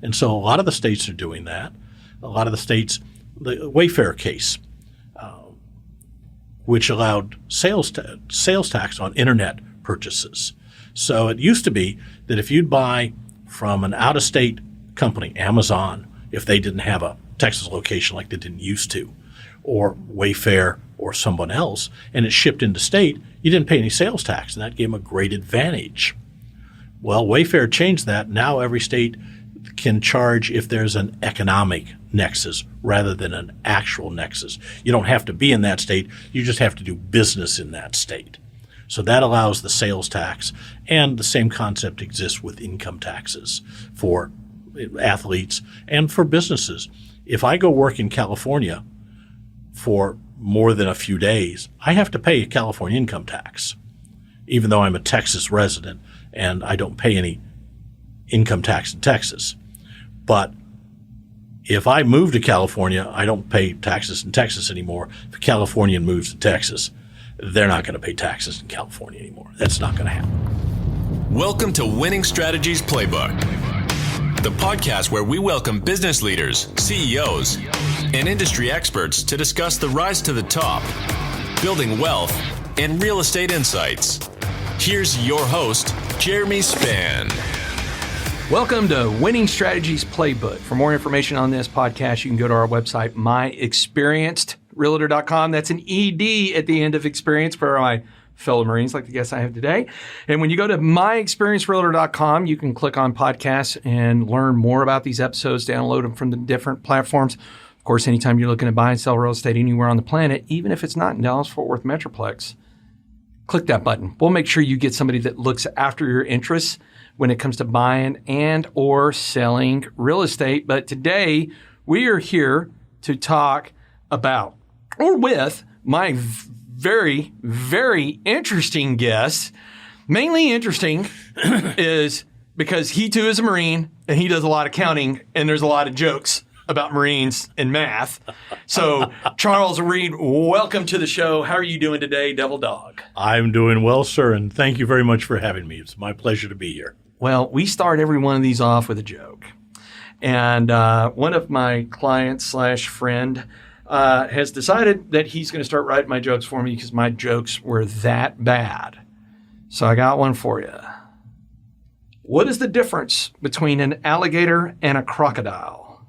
And so a lot of the states are doing that. A lot of the states, the Wayfair case, which allowed sales tax on internet purchases. So it used to be that if you'd buy from an out-of-state company, Amazon, if they didn't have a Texas location like they didn't used to, or Wayfair or someone else, and it shipped into state, you didn't pay any sales tax, and that gave them a great advantage. Well, Wayfair changed that. Now every state can charge if there's an economic nexus rather than an actual nexus. You don't have to be in that state. You just have to do business in that state. So that allows the sales tax, and the same concept exists with income taxes for athletes and for businesses. If I go work in California for more than a few days, I have to pay a California income tax, even though I'm a Texas resident and I don't pay any income tax in Texas. But if I move to California, I don't pay taxes in Texas anymore. If a Californian moves to Texas, they're not going to pay taxes in California anymore. That's not going to happen. Welcome to Winning Strategies Playbook, the podcast where we welcome business leaders, CEOs, and industry experts to discuss the rise to the top, building wealth, and real estate insights. Here's your host, Jeremy Spann. Welcome to Winning Strategies Playbook. For more information on this podcast, you can go to our website, myexperiencedrealtor.com. That's an ED at the end of experience for my fellow Marines like the guests I have today. And when you go to myexperiencedrealtor.com, you can click on podcasts and learn more about these episodes, download them from the different platforms. Of course, anytime you're looking to buy and sell real estate anywhere on the planet, even if it's not in Dallas-Fort Worth Metroplex, click that button. We'll make sure you get somebody that looks after your interests when it comes to buying and or selling real estate. But today we are here to talk about or with my very, very interesting guest. Mainly interesting is because he too is a Marine and he does a lot of counting and there's a lot of jokes about Marines and math. So Charles Reed, welcome to the show. How are you doing today, Devil Dog? I'm doing well, sir, and thank you very much for having me. It's my pleasure to be here. Well, we start every one of these off with a joke. And one of my clients / friend has decided that he's going to start writing my jokes for me because my jokes were that bad. So I got one for you. What is the difference between an alligator and a crocodile?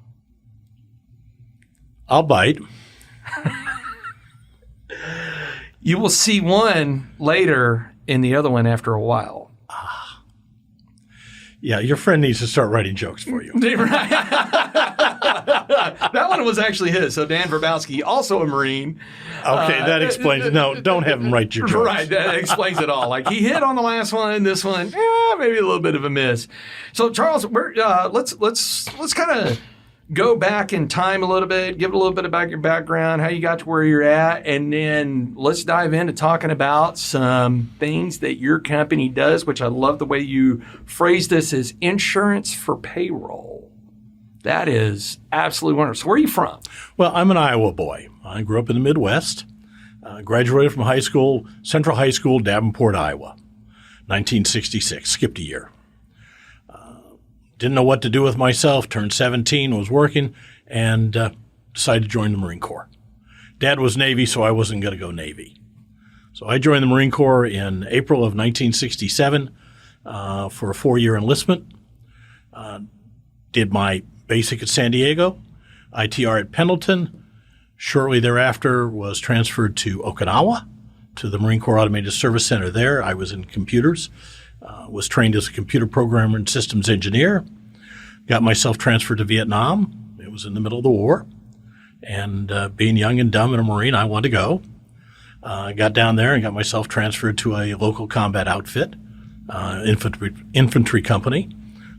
I'll bite. You will see one later and the other one after a while. Yeah, your friend needs to start writing jokes for you. That one was actually his. So Dan Verbowski, also a Marine. Okay, that explains it. No, don't have him write your jokes. Right, that explains it all. Like he hit on the last one, this one, maybe a little bit of a miss. So Charles, let's kind of go back in time a little bit, give a little bit about your background, how you got to where you're at, and then let's dive into talking about some things that your company does, which I love the way you phrase this as insurance for payroll. That is absolutely wonderful. So where are you from? Well, I'm an Iowa boy. I grew up in the Midwest, graduated from high school, Central High School, Davenport, Iowa, 1966, skipped a year. Didn't know what to do with myself, turned 17, was working, and decided to join the Marine Corps. Dad was Navy, so I wasn't going to go Navy. So I joined the Marine Corps in April of 1967 for a 4-year enlistment. Did my basic at San Diego, ITR at Pendleton. Shortly thereafter was transferred to Okinawa, to the Marine Corps Automated Service Center there. I was in computers. Was trained as a computer programmer and systems engineer. Got myself transferred to Vietnam. It was in the middle of the war. And being young and dumb and a Marine, I wanted to go. Got down there and got myself transferred to a local combat outfit, infantry company.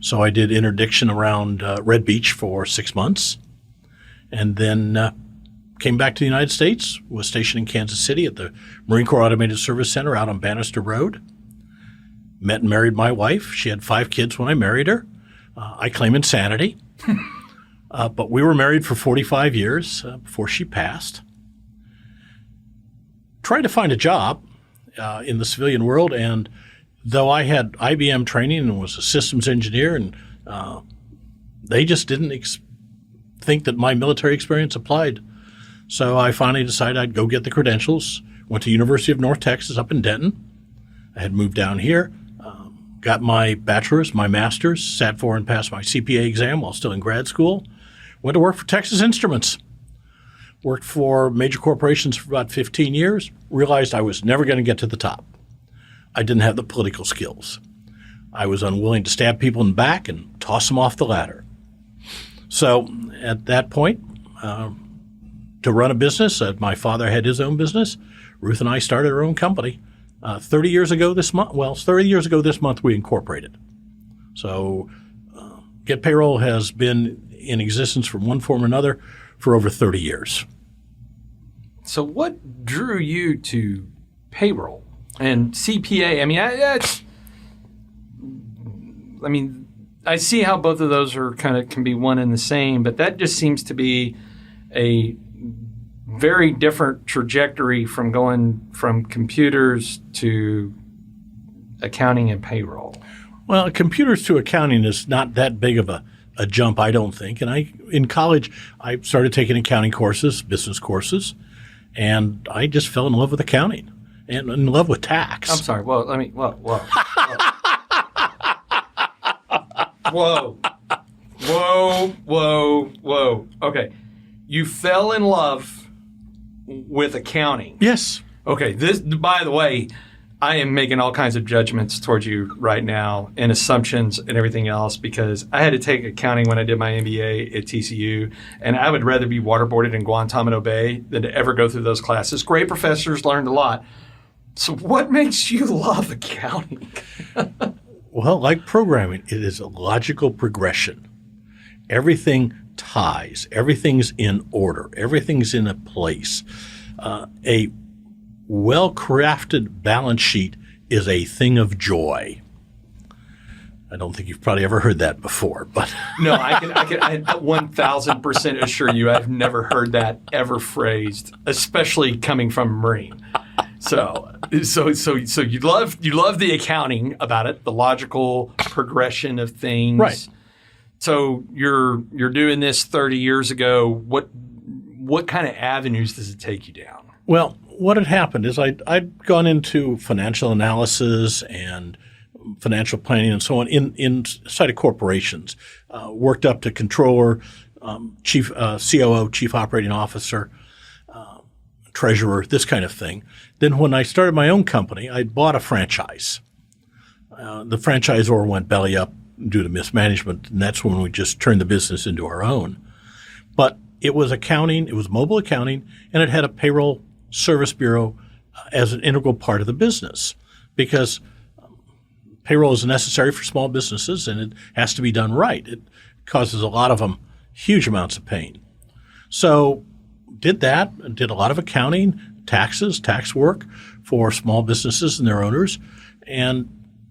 So I did interdiction around Red Beach for 6 months. And then came back to the United States, was stationed in Kansas City at the Marine Corps Automated Service Center out on Bannister Road. Met and married my wife. She had 5 kids when I married her. I claim insanity. But we were married for 45 years before she passed. Tried to find a job in the civilian world, and though I had IBM training and was a systems engineer and they just didn't think that my military experience applied. So I finally decided I'd go get the credentials. Went to University of North Texas up in Denton. I had moved down here, got my bachelor's, my master's, sat for and passed my CPA exam while still in grad school. Went to work for Texas Instruments. Worked for major corporations for about 15 years. Realized I was never going to get to the top. I didn't have the political skills. I was unwilling to stab people in the back and toss them off the ladder. So at that point, to run a business, my father had his own business. Ruth and I started our own company. 30 years ago this month, 30 years ago this month we incorporated. So GetPayroll has been in existence from one form or another for over 30 years. So what drew you to payroll and CPA? I mean, I see how both of those are can be one and the same, but that just seems to be a very different trajectory from going from computers to accounting and payroll. Well, computers to accounting is not that big of a jump, I don't think. And in college, I started taking accounting courses, business courses, and I just fell in love with accounting and in love with tax. I'm sorry. Well, Whoa. Okay. You fell in love with accounting. Yes. Okay. This, by the way, I am making all kinds of judgments towards you right now and assumptions and everything else because I had to take accounting when I did my MBA at TCU, and I would rather be waterboarded in Guantanamo Bay than to ever go through those classes. Great professors, learned a lot. So what makes you love accounting? Well, like programming, it is a logical progression. Everything ties. Everything's in order. Everything's in a place. A well-crafted balance sheet is a thing of joy. I don't think you've probably ever heard that before, but no, I 1,000% assure you I've never heard that ever phrased, especially coming from a Marine. So you love the accounting about it, the logical progression of things. Right. So you're doing this 30 years ago. What kind of avenues does it take you down? Well, what had happened is I'd gone into financial analysis and financial planning and so on inside of corporations, worked up to controller, chief COO, chief operating officer, treasurer, this kind of thing. Then when I started my own company, I bought a franchise. The franchisor went belly up due to mismanagement, and that's when we just turned the business into our own. But it was accounting, it was mobile accounting, and it had a payroll service bureau as an integral part of the business because payroll is necessary for small businesses and it has to be done right. It causes a lot of them huge amounts of pain. So did that and did a lot of accounting, taxes, tax work for small businesses and their owners. And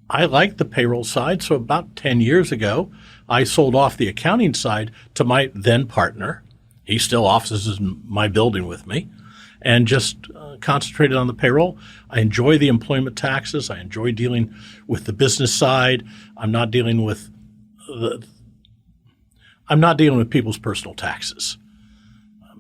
I liked the payroll side. So about 10 years ago, I sold off the accounting side to my then partner. He still offices in my building with me. And just concentrated on the payroll. I enjoy the employment taxes. I enjoy dealing with the business side. I'm not dealing with people's personal taxes.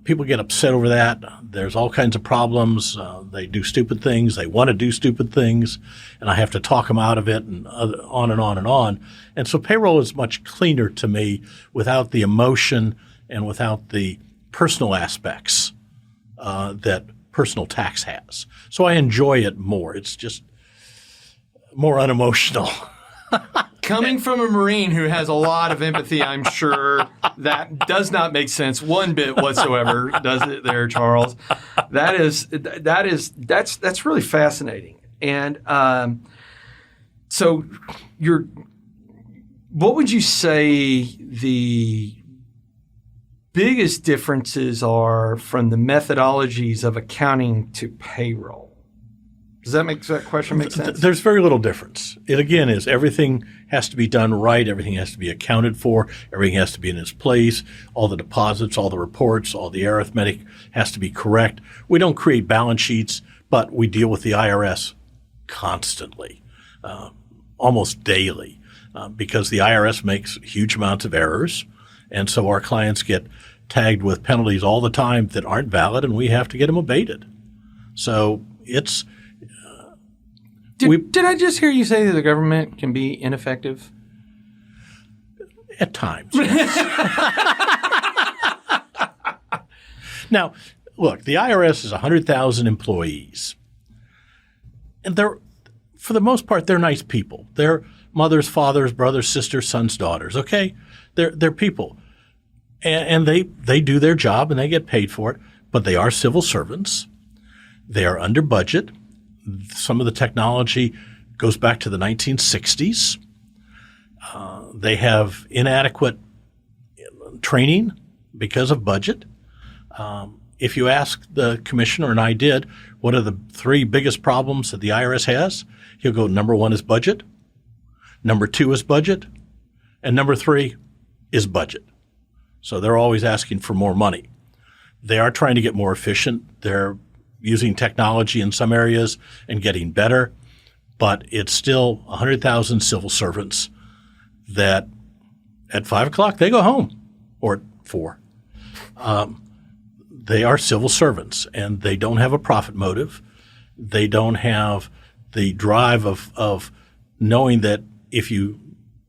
People get upset over that. There's all kinds of problems. They do stupid things. They want to do stupid things, and I have to talk them out of it, and on and on and on. And so payroll is much cleaner to me without the emotion and without the personal aspects that personal tax has. So I enjoy it more. It's just more unemotional. Coming from a Marine who has a lot of empathy, I'm sure that does not make sense one bit whatsoever, does it there, Charles? That's really fascinating. And so what would you say the biggest differences are from the methodologies of accounting to payroll? Does that question make sense? There's very little difference. It again is everything has to be done right. Everything has to be accounted for. Everything has to be in its place. All the deposits, all the reports, all the arithmetic has to be correct. We don't create balance sheets, but we deal with the IRS constantly, almost daily, because the IRS makes huge amounts of errors. And so our clients get tagged with penalties all the time that aren't valid, and we have to get them abated. So it's Did I just hear you say that the government can be ineffective? at times. Yes. Now, look, the IRS is 100,000 employees. And for the most part, they're nice people. They're mothers, fathers, brothers, sisters, sons, daughters, okay? They're people. And they do their job and they get paid for it, but they are civil servants. They are under budget. Some of the technology goes back to the 1960s. They have inadequate training because of budget. If you ask the commissioner, and I did, what are the 3 biggest problems that the IRS has? He'll go, number 1 is budget, number 2 is budget, and number 3 is budget. So they're always asking for more money. They are trying to get more efficient. They're using technology in some areas and getting better, but it's still 100,000 civil servants that at 5 o'clock they go home, or at 4. They are civil servants, and they don't have a profit motive. They don't have the drive of knowing that if you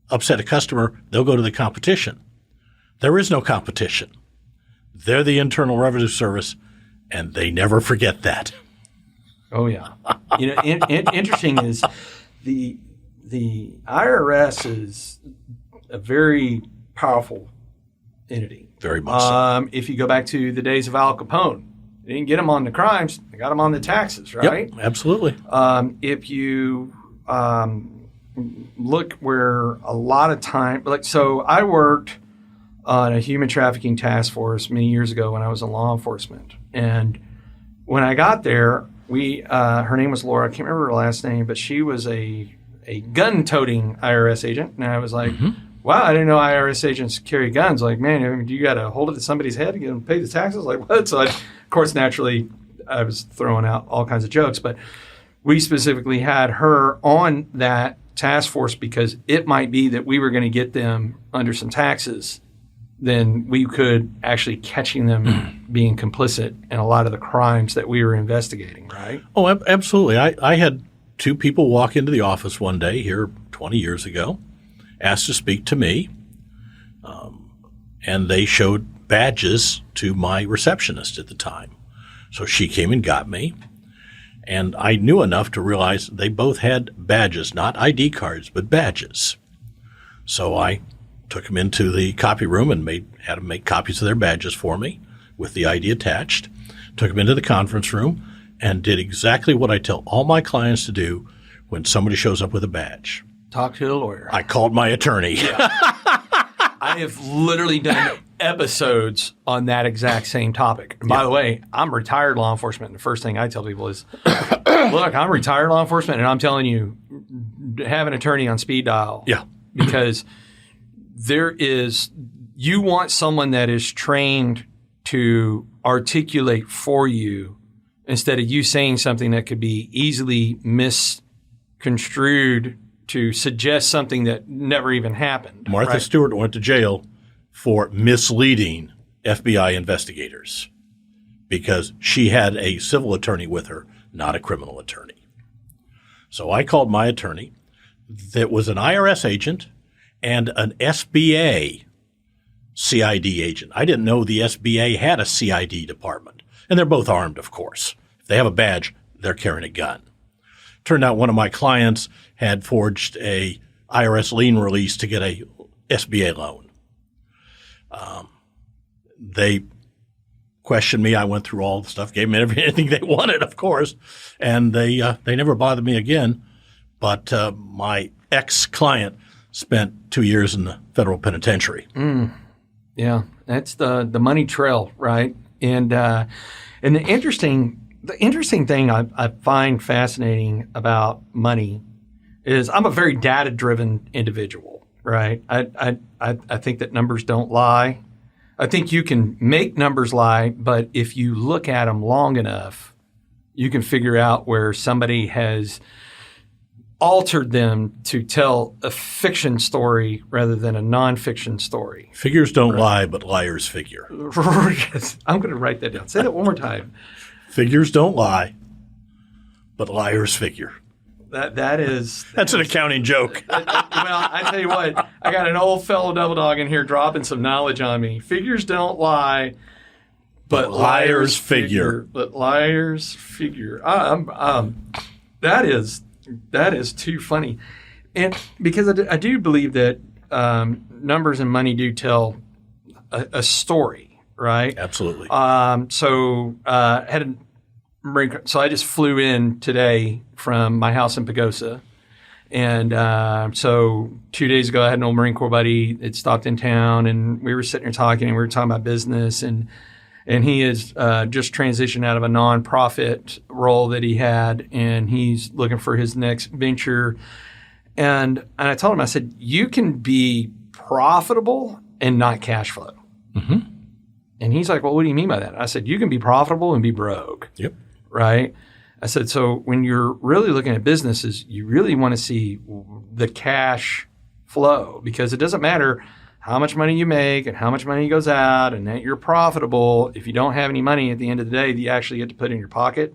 upset a customer, they'll go to the competition. There is no competition. They're the Internal Revenue Service, and they never forget that. Oh, yeah. Interesting is the IRS is a very powerful entity. Very much so. If you go back to the days of Al Capone, they didn't get him on the crimes; they got him on the taxes, right? Yep, absolutely. If you look where a lot of time, so I worked on a human trafficking task force many years ago when I was in law enforcement, and when I got there, her name was Laura. I can't remember her last name, but she was a gun-toting IRS agent, and I was like. Mm-hmm. Wow, I didn't know IRS agents carry guns. Like, man, you got to hold it to somebody's head and get them to pay the taxes? Like, what? So, of course, naturally, I was throwing out all kinds of jokes. But we specifically had her on that task force because it might be that we were going to get them under some taxes. Then we could actually catching them being complicit in a lot of the crimes that we were investigating, right? Oh, absolutely. I had 2 people walk into the office one day here 20 years ago. Asked to speak to me, and they showed badges to my receptionist at the time. So she came and got me, and I knew enough to realize they both had badges, not ID cards, but badges. So I took them into the copy room and had them make copies of their badges for me with the ID attached, took them into the conference room, and did exactly what I tell all my clients to do when somebody shows up with a badge. Talk to a lawyer. I called my attorney. Yeah. I have literally done episodes on that exact same topic. And by the way, I'm retired law enforcement. And the first thing I tell people is, look, I'm retired law enforcement, and I'm telling you, have an attorney on speed dial. Yeah. Because you want someone that is trained to articulate for you instead of you saying something that could be easily misconstrued to suggest something that never even happened. Martha Stewart went to jail for misleading FBI investigators because she had a civil attorney with her, not a criminal attorney. So I called my attorney that was an IRS agent and an SBA CID agent. I didn't know the SBA had a CID department. And they're both armed, of course. If they have a badge, they're carrying a gun. Turned out one of my clients had forged a IRS lien release to get a SBA loan. They questioned me. I went through all the stuff, gave them everything they wanted, of course, and they never bothered me again. But my ex-client spent 2 years in the federal penitentiary. Yeah, that's the money trail, right? And the interesting thing I find fascinating about money is I'm a very data-driven individual, right? I think that numbers don't lie. I think you can make numbers lie, but if you look at them long enough, you can figure out where somebody has altered them to tell a fiction story rather than a nonfiction story. Figures don't lie, but liars figure. I'm going to write that down. Say that one more time. Figures don't lie, but liars figure. That's an accounting joke. Well, I tell you what, I got an old fellow double dog in here dropping some knowledge on me. Figures don't lie, but liars figure. But liars figure. That is too funny, and because I do believe that numbers and money do tell a story, right? Absolutely. So I just flew in today from my house in Pagosa. And so 2 days ago, I had an old Marine Corps buddy that stopped in town, and we were sitting there talking, and we were talking about business. And he is just transitioned out of a nonprofit role that he had, and he's looking for his next venture. And I told him, I said, you can be profitable and not cash flow. Mm-hmm. And he's like, well, what do you mean by that? I said, you can be profitable and be broke. Yep. Right? I said, so when you're really looking at businesses, you really want to see the cash flow, because it doesn't matter how much money you make and how much money goes out and that you're profitable. If you don't have any money at the end of the day that you actually get to put in your pocket,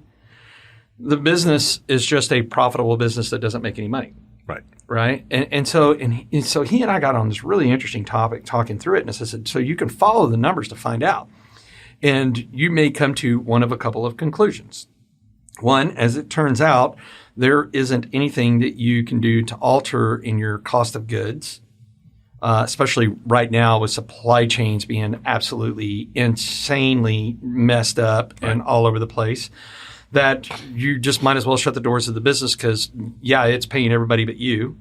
the business is just a profitable business that doesn't make any money. Right. Right. And so he and I got on this really interesting topic talking through it. And I said, so you can follow the numbers to find out. And you may come to one of a couple of conclusions. One, as it turns out, there isn't anything that you can do to alter in your cost of goods, especially right now with supply chains being absolutely insanely messed up and all over the place, that you just might as well shut the doors of the business because, yeah, it's paying everybody but you.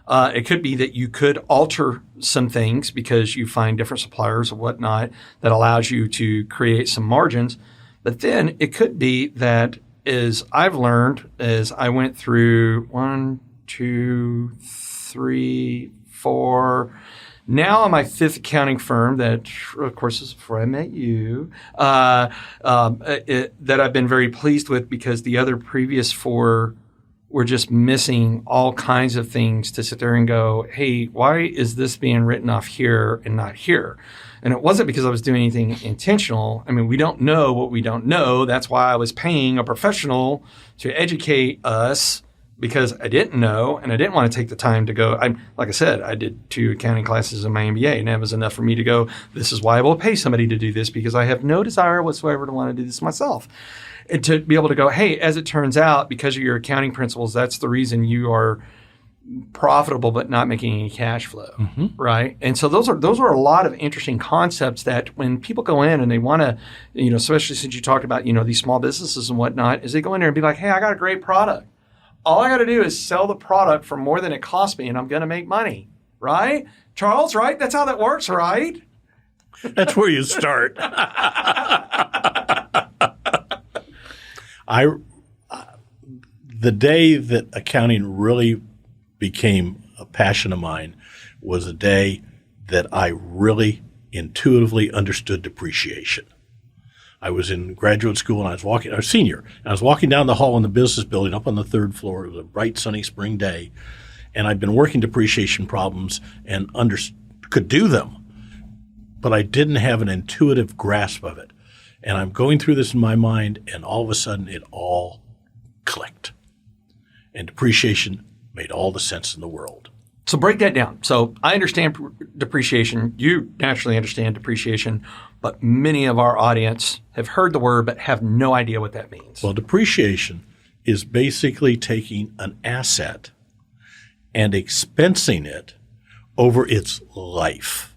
It could be that you could alter some things because you find different suppliers or whatnot that allows you to create some margins. But then it could be that, as I've learned, as I went through 1, 2, 3, 4, now my fifth accounting firm that, of course, is before I met you, that I've been very pleased with, because the other previous 4 were just missing all kinds of things to sit there and go, hey, why is this being written off here and not here? And it wasn't because I was doing anything intentional. I mean, we don't know what we don't know. That's why I was paying a professional to educate us, because I didn't know and I didn't want to take the time to go. Like I said, I did 2 accounting classes in my MBA, and that was enough for me to go, this is why I will pay somebody to do this, because I have no desire whatsoever to want to do this myself. And to be able to go, hey, as it turns out, because of your accounting principles, that's the reason you are profitable but not making any cash flow, right? And so those are a lot of interesting concepts that when people go in and they want to, especially since you talked about, these small businesses and whatnot, is they go in there and be like, hey, I got a great product. All I got to do is sell the product for more than it cost me, and I'm going to make money, right? Charles, right? That's how that works, right? That's where you start. The day that accounting really became a passion of mine was the day that I really intuitively understood depreciation. I was in graduate school and I was a senior, and I was walking down the hall in the business building up on the 3rd floor. It was a bright, sunny spring day, and I'd been working depreciation problems and could do them, but I didn't have an intuitive grasp of it. And I'm going through this in my mind, and all of a sudden it all clicked. And depreciation made all the sense in the world. So break that down. So I understand depreciation. You naturally understand depreciation, but many of our audience have heard the word but have no idea what that means. Well, depreciation is basically taking an asset and expensing it over its life.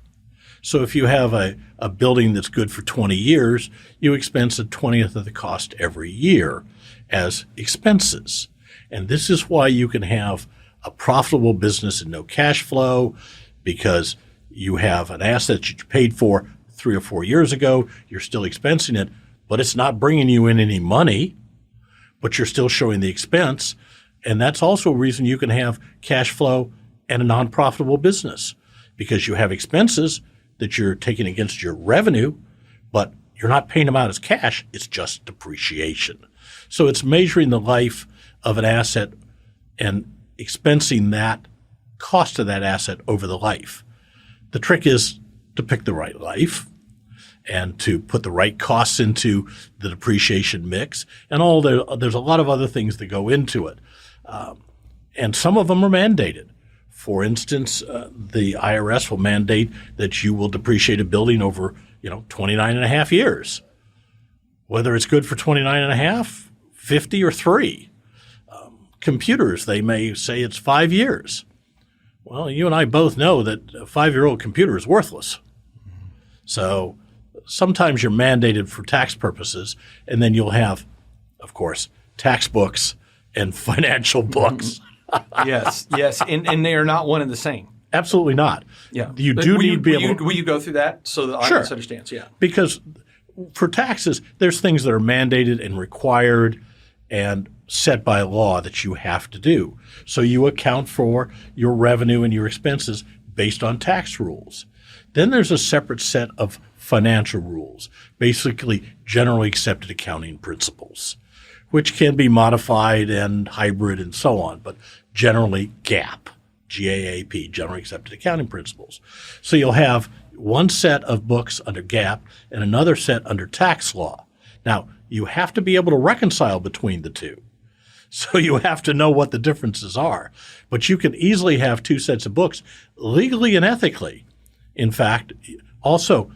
So if you have a building that's good for 20 years, you expense a 20th of the cost every year as expenses. And this is why you can have a profitable business and no cash flow, because you have an asset that you paid for 3 or 4 years ago. You're still expensing it, but it's not bringing you in any money, but you're still showing the expense. And that's also a reason you can have cash flow and a non-profitable business, because you have expenses that you're taking against your revenue, but you're not paying them out as cash. It's just depreciation. So it's measuring the life of an asset and expensing that cost of that asset over the life. The trick is to pick the right life and to put the right costs into the depreciation mix. And there's a lot of other things that go into it. And some of them are mandated. For instance, the IRS will mandate that you will depreciate a building over 29 and a half years. Whether it's good for 29 and a half, 50 or 3. Computers, they may say it's 5 years. Well, you and I both know that a 5-year-old computer is worthless. So sometimes you're mandated for tax purposes, and then you'll have, of course, tax books and financial books. Yes, and they are not one and the same. Absolutely not. Yeah. You do need to be able to. Will you go through that so that the Sure. audience understands? Yeah. Because for taxes, there's things that are mandated and required and set by law that you have to do. So you account for your revenue and your expenses based on tax rules. Then there's a separate set of financial rules, basically generally accepted accounting principles, which can be modified and hybrid and so on, but generally GAAP, GAAP, generally accepted accounting principles. So you'll have one set of books under GAAP and another set under tax law. Now, you have to be able to reconcile between the two. So you have to know what the differences are. But you can easily have two sets of books legally and ethically. In fact, also,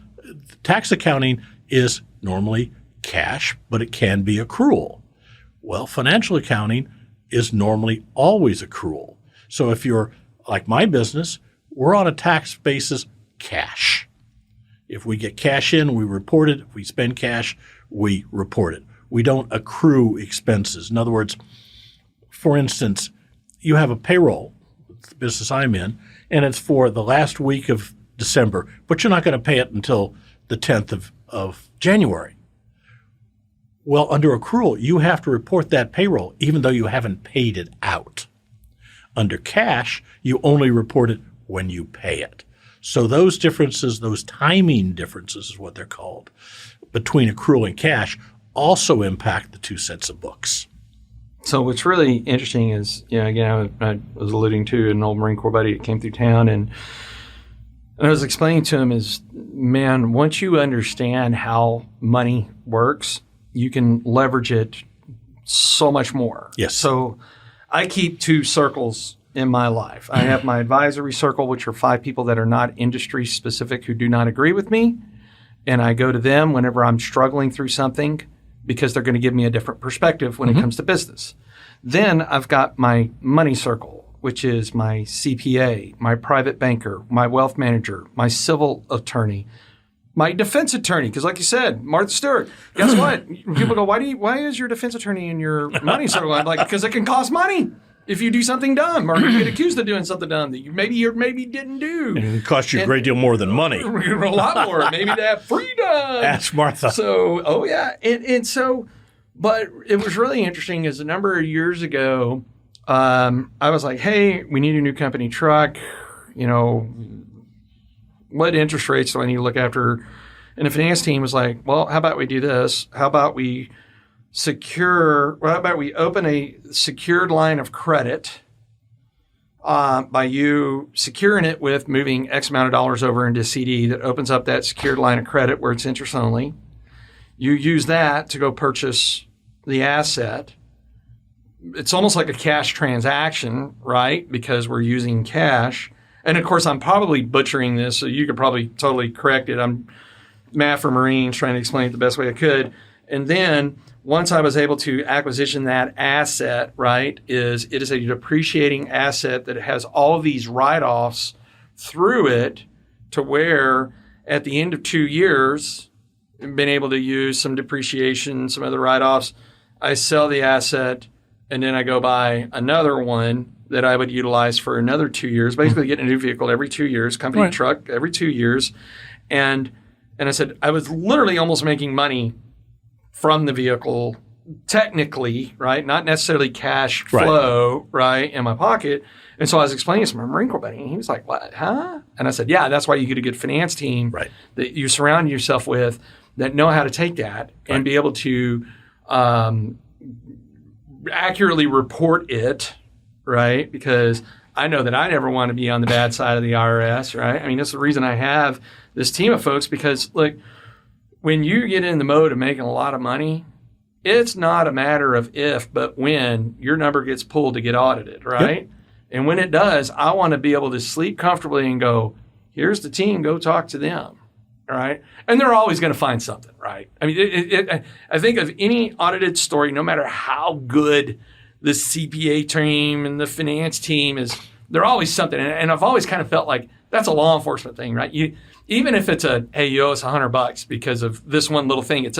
tax accounting is normally cash, but it can be accrual. Well, financial accounting is normally always accrual. So if you're like my business, we're on a tax basis cash. If we get cash in, we report it. If we spend cash, we report it. We don't accrue expenses. In other words, for instance, you have a payroll, the business I'm in, and it's for the last week of December, but you're not going to pay it until the 10th of January. Well, under accrual, you have to report that payroll even though you haven't paid it out. Under cash, you only report it when you pay it. So those differences, those timing differences is what they're called, between accrual and cash also impact the two sets of books. So what's really interesting is, again, I was alluding to an old Marine Corps buddy that came through town, and I was explaining to him is, man, once you understand how money works, you can leverage it so much more. Yes. So I keep 2 circles in my life. I have my advisory circle, which are 5 people that are not industry specific who do not agree with me. And I go to them whenever I'm struggling through something because they're going to give me a different perspective when it comes to business. Then I've got my money circle, which is my CPA, my private banker, my wealth manager, my civil attorney, my defense attorney. Because like you said, Martha Stewart, guess what? People go, why is your defense attorney in your money circle? I'm like, because it can cost money if you do something dumb or you get accused of doing something dumb that you maybe didn't do. And it costs you a great deal more than money. A lot more. Maybe to have freedom. Ask Martha. So, oh yeah. And so, but it was really interesting is a number of years ago, I was like, hey, we need a new company truck. What interest rates do I need to look after? And the finance team was like, well, how about we do this? How about we open a secured line of credit by you securing it with moving X amount of dollars over into CD that opens up that secured line of credit where it's interest only. You use that to go purchase the asset. It's almost like a cash transaction, right? Because we're using cash. And of course, I'm probably butchering this, so you could probably totally correct it. I'm math for Marines, trying to explain it the best way I could. And then once I was able to acquisition that asset, right, it is a depreciating asset that has all of these write-offs through it to where at the end of 2 years, I've been able to use some depreciation, some other write-offs. I sell the asset, and then I go buy another one that I would utilize for another 2 years, basically getting a new vehicle every 2 years, company truck every 2 years. And I said, I was literally almost making money from the vehicle, technically, right? Not necessarily cash flow, right, in my pocket. And so I was explaining this to my Marine Corps buddy, and he was like, what, huh? And I said, yeah, that's why you get a good finance team that you surround yourself with that know how to take that and be able to accurately report it right? Because I know that I never want to be on the bad side of the IRS, right? I mean, that's the reason I have this team of folks, because look, when you get in the mode of making a lot of money, it's not a matter of if, but when your number gets pulled to get audited, right? Yep. And when it does, I want to be able to sleep comfortably and go, here's the team, go talk to them, right? And they're always going to find something, right? I mean, I think of any audited story, no matter how good the CPA team and the finance team is, they're always something. And I've always kind of felt like that's a law enforcement thing, right? Even if it's hey, you owe us $100 because of this one little thing,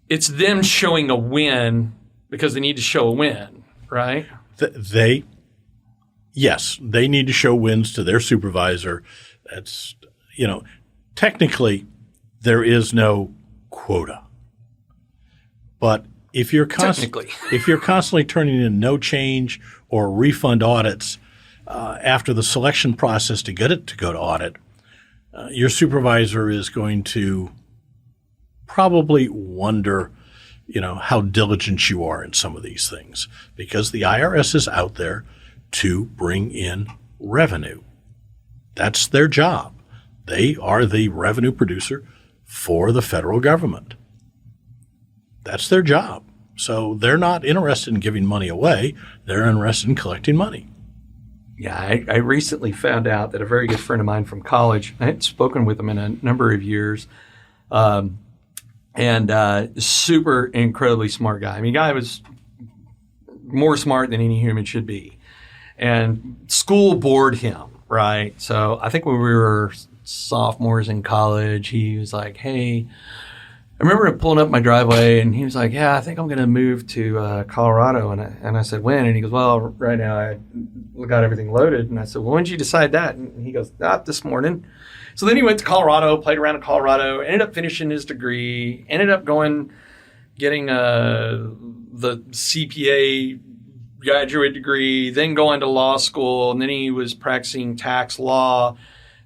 it's them showing a win because they need to show a win, right? Yes, they need to show wins to their supervisor. That's, technically there is no quota. But if you're constantly turning in no change or refund audits after the selection process to get it to go to audit, your supervisor is going to probably wonder, how diligent you are in some of these things, because the IRS is out there to bring in revenue. That's their job. They are the revenue producer for the federal government. That's their job. So they're not interested in giving money away. They're interested in collecting money. Yeah, I recently found out that a very good friend of mine from college, I hadn't spoken with him in a number of years, and super incredibly smart guy. I mean, guy was more smart than any human should be. And school bored him, right? So I think when we were sophomores in college, he was like, hey, I remember pulling up my driveway and he was like, yeah, I think I'm going to move to Colorado. And I said, when? And he goes, well, right now I got everything loaded. And I said, well, when did you decide that? And he goes, not this morning. So then he went to Colorado, played around in Colorado, ended up finishing his degree, ended up getting the CPA graduate degree, then going to law school, and then he was practicing tax law.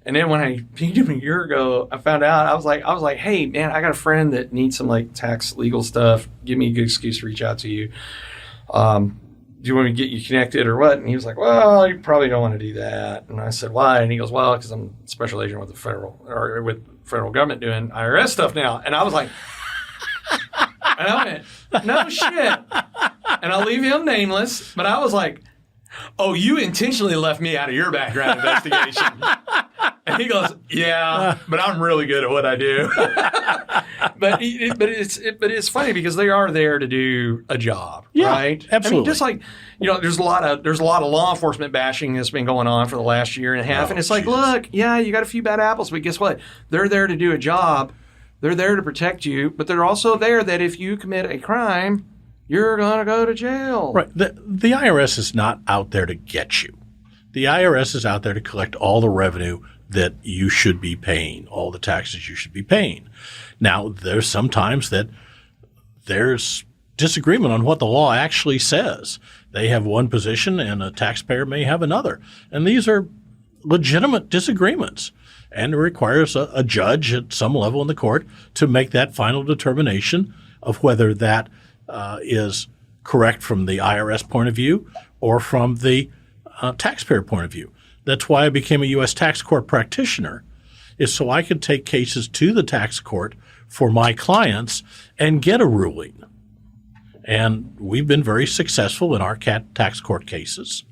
And then when I pinged him a year ago, I found out, I was like, hey man, I got a friend that needs some like tax legal stuff. Give me a good excuse to reach out to you. Do you want me to get you connected or what? And he was like, well, you probably don't want to do that. And I said, why? And he goes, well, because I'm a special agent with the federal government doing IRS stuff now. And I was like, and I went, no shit. And I'll leave him nameless, but I was like, oh, you intentionally left me out of your background investigation. And he goes, yeah, but I'm really good at what I do. but it's funny because they are there to do a job, right? Absolutely. I mean, just like, there's a lot of law enforcement bashing that's been going on for the last year and a half. And it's like, look, yeah, you got a few bad apples, but guess what? They're there to do a job. They're there to protect you, but they're also there that if you commit a crime, you're going to go to jail. Right. The IRS is not out there to get you. The IRS is out there to collect all the revenue that you should be paying, all the taxes you should be paying. Now, there's sometimes that there's disagreement on what the law actually says. They have one position and a taxpayer may have another. And these are legitimate disagreements. And it requires a judge at some level in the court to make that final determination of whether that is correct from the IRS point of view or from the taxpayer point of view. That's why I became a U.S. tax court practitioner, is so I could take cases to the tax court for my clients and get a ruling. And we've been very successful in our tax court cases.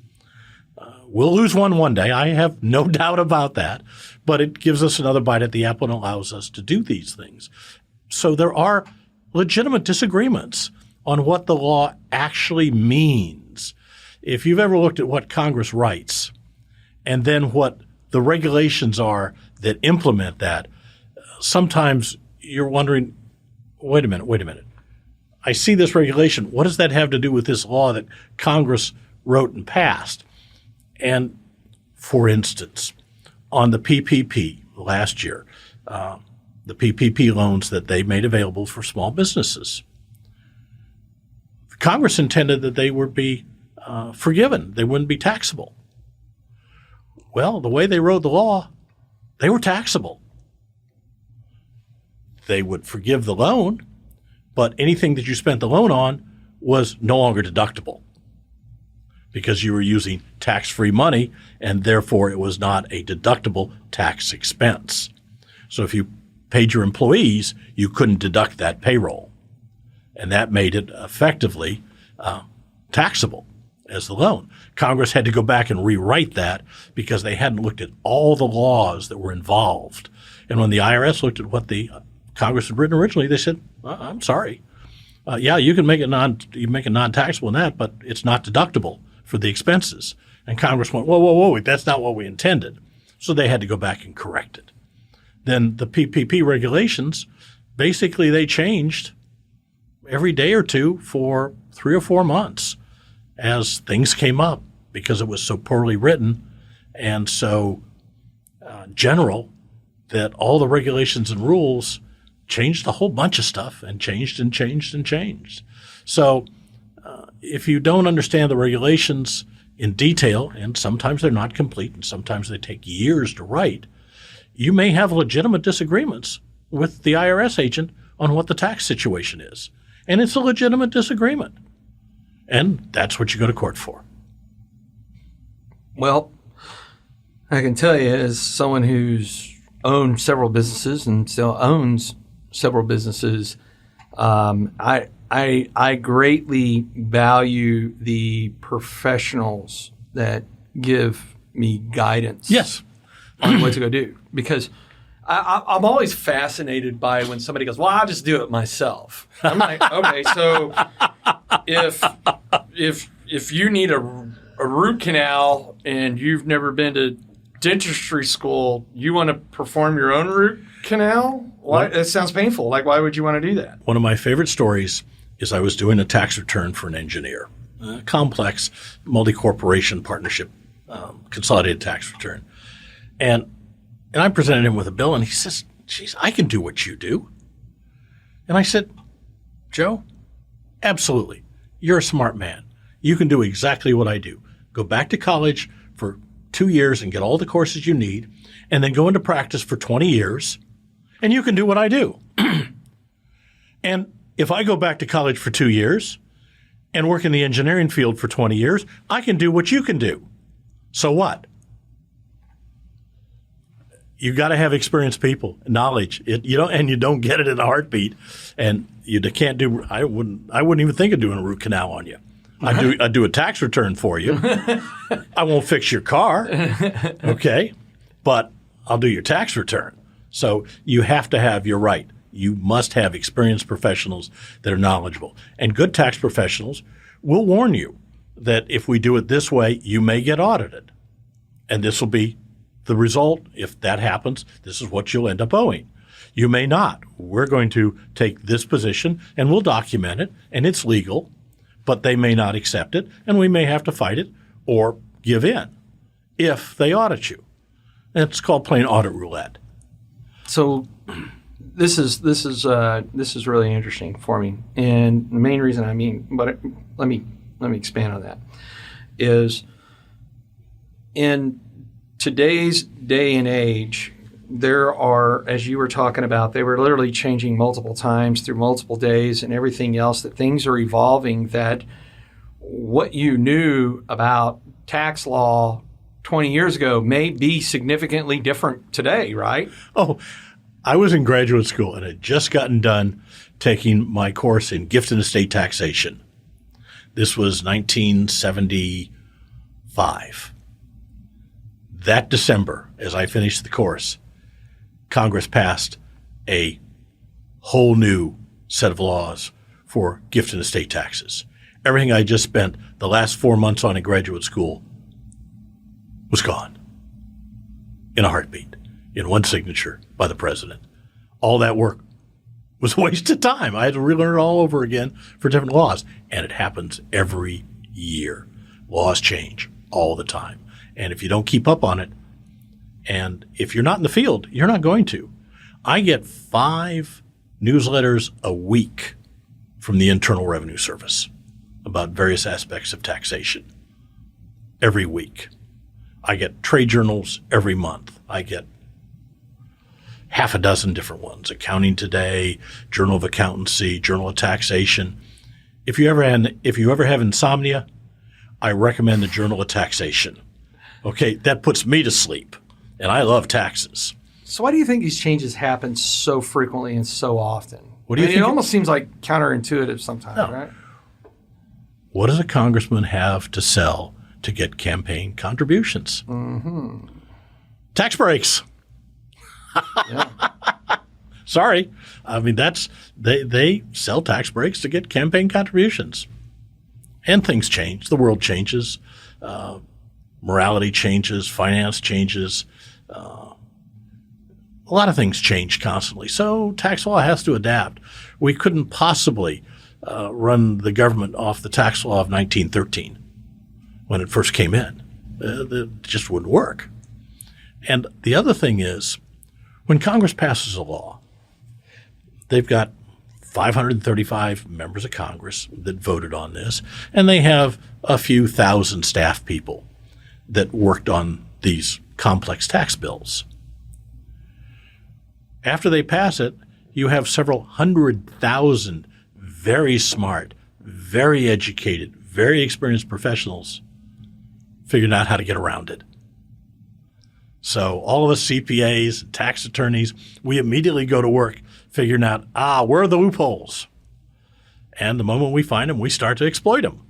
We'll lose one day. I have no doubt about that. But it gives us another bite at the apple and allows us to do these things. So there are legitimate disagreements on what the law actually means. If you've ever looked at what Congress writes and then what the regulations are that implement that, sometimes you're wondering, wait a minute. I see this regulation. What does that have to do with this law that Congress wrote and passed? And for instance, on the PPP last year, the PPP loans that they made available for small businesses, Congress intended that they would be forgiven. They wouldn't be taxable. Well, the way they wrote the law, they were taxable. They would forgive the loan, but anything that you spent the loan on was no longer deductible. because you were using tax-free money, and therefore it was not a deductible tax expense. So if you paid your employees, you couldn't deduct that payroll. And that made it effectively taxable as the loan. Congress had to go back and rewrite that because they hadn't looked at all the laws that were involved. And when the IRS looked at what the Congress had written originally, they said, I'm sorry. Yeah, you can make it non-taxable in that, but it's not deductible for the expenses. And Congress went, whoa, that's not what we intended. So they had to go back and correct it. Then the PPP regulations, basically they changed every day or two for 3 or 4 months as things came up because it was so poorly written and so general that all the regulations and rules changed a whole bunch of stuff and changed and changed and changed. So if you don't understand the regulations in detail, and sometimes they're not complete and sometimes they take years to write, you may have legitimate disagreements with the IRS agent on what the tax situation is. And it's a legitimate disagreement. And that's what you go to court for. Well, I can tell you, as someone who's owned several businesses and still owns several businesses, I greatly value the professionals that give me guidance. Yes. On what to go do, because I'm always fascinated by when somebody goes, well, I'll just do it myself. I'm like, okay, so if you need a root canal and you've never been to dentistry school, you want to perform your own root canal? Why? It sounds painful. Like, why would you want to do that? One of my favorite stories is I was doing a tax return for an engineer, a complex multi-corporation partnership consolidated tax return. And I presented him with a bill, and he says, geez, I can do what you do. And I said, Joe, absolutely. You're a smart man. You can do exactly what I do. Go back to college for 2 years and get all the courses you need, and then go into practice for 20 years, and you can do what I do. And if I go back to college for 2 years and work in the engineering field for 20 years, I can do what you can do. So what? You got to have experienced people, knowledge. You don't get it in a heartbeat, and you can't do. I wouldn't even think of doing a root canal on you. I'd do a tax return for you. I won't fix your car, okay, but I'll do your tax return. So you have to have. You're right. You must have experienced professionals that are knowledgeable, and good tax professionals will warn you that if we do it this way, you may get audited, and this will be the result. If that happens, this is what you'll end up owing. You may not. We're going to take this position and we'll document it, and it's legal, but they may not accept it, and we may have to fight it or give in if they audit you. And it's called plain audit roulette. So this is really interesting for me, and the main reason let me expand on that is in today's day and age, there are, as you were talking about, they were literally changing multiple times through multiple days and everything else, that things are evolving, that what you knew about tax law 20 years ago may be significantly different today, right? Oh, I was in graduate school and had just gotten done taking my course in gift and estate taxation. This was 1975. That December, as I finished the course, Congress passed a whole new set of laws for gift and estate taxes. Everything I just spent the last 4 months on in graduate school was gone in a heartbeat, in one signature by the president. All that work was a waste of time. I had to relearn it all over again for different laws. And it happens every year. Laws change all the time. And if you don't keep up on it, and if you're not in the field, you're not going to. I get 5 newsletters a week from the Internal Revenue Service about various aspects of taxation every week. I get trade journals every month. I get half a dozen different ones: Accounting Today, Journal of Accountancy, Journal of Taxation. If you ever have insomnia, I recommend the Journal of Taxation. Okay, that puts me to sleep, and I love taxes. So why do you think these changes happen so frequently and so often? What do you think? It almost seems like counterintuitive sometimes, No. right? What does a congressman have to sell to get campaign contributions? Mm-hmm. Tax breaks. Yeah. Sorry. I mean, they sell tax breaks to get campaign contributions. And things change. The world changes. Morality changes. Finance changes. A lot of things change constantly. So tax law has to adapt. We couldn't possibly run the government off the tax law of 1913 when it first came in. It just wouldn't work. And the other thing is, when Congress passes a law, they've got 535 members of Congress that voted on this, and they have a few thousand staff people that worked on these complex tax bills. After they pass it, you have several 100,000 very smart, very educated, very experienced professionals figuring out how to get around it. So all of us CPAs, tax attorneys, we immediately go to work figuring out, where are the loopholes? And the moment we find them, we start to exploit them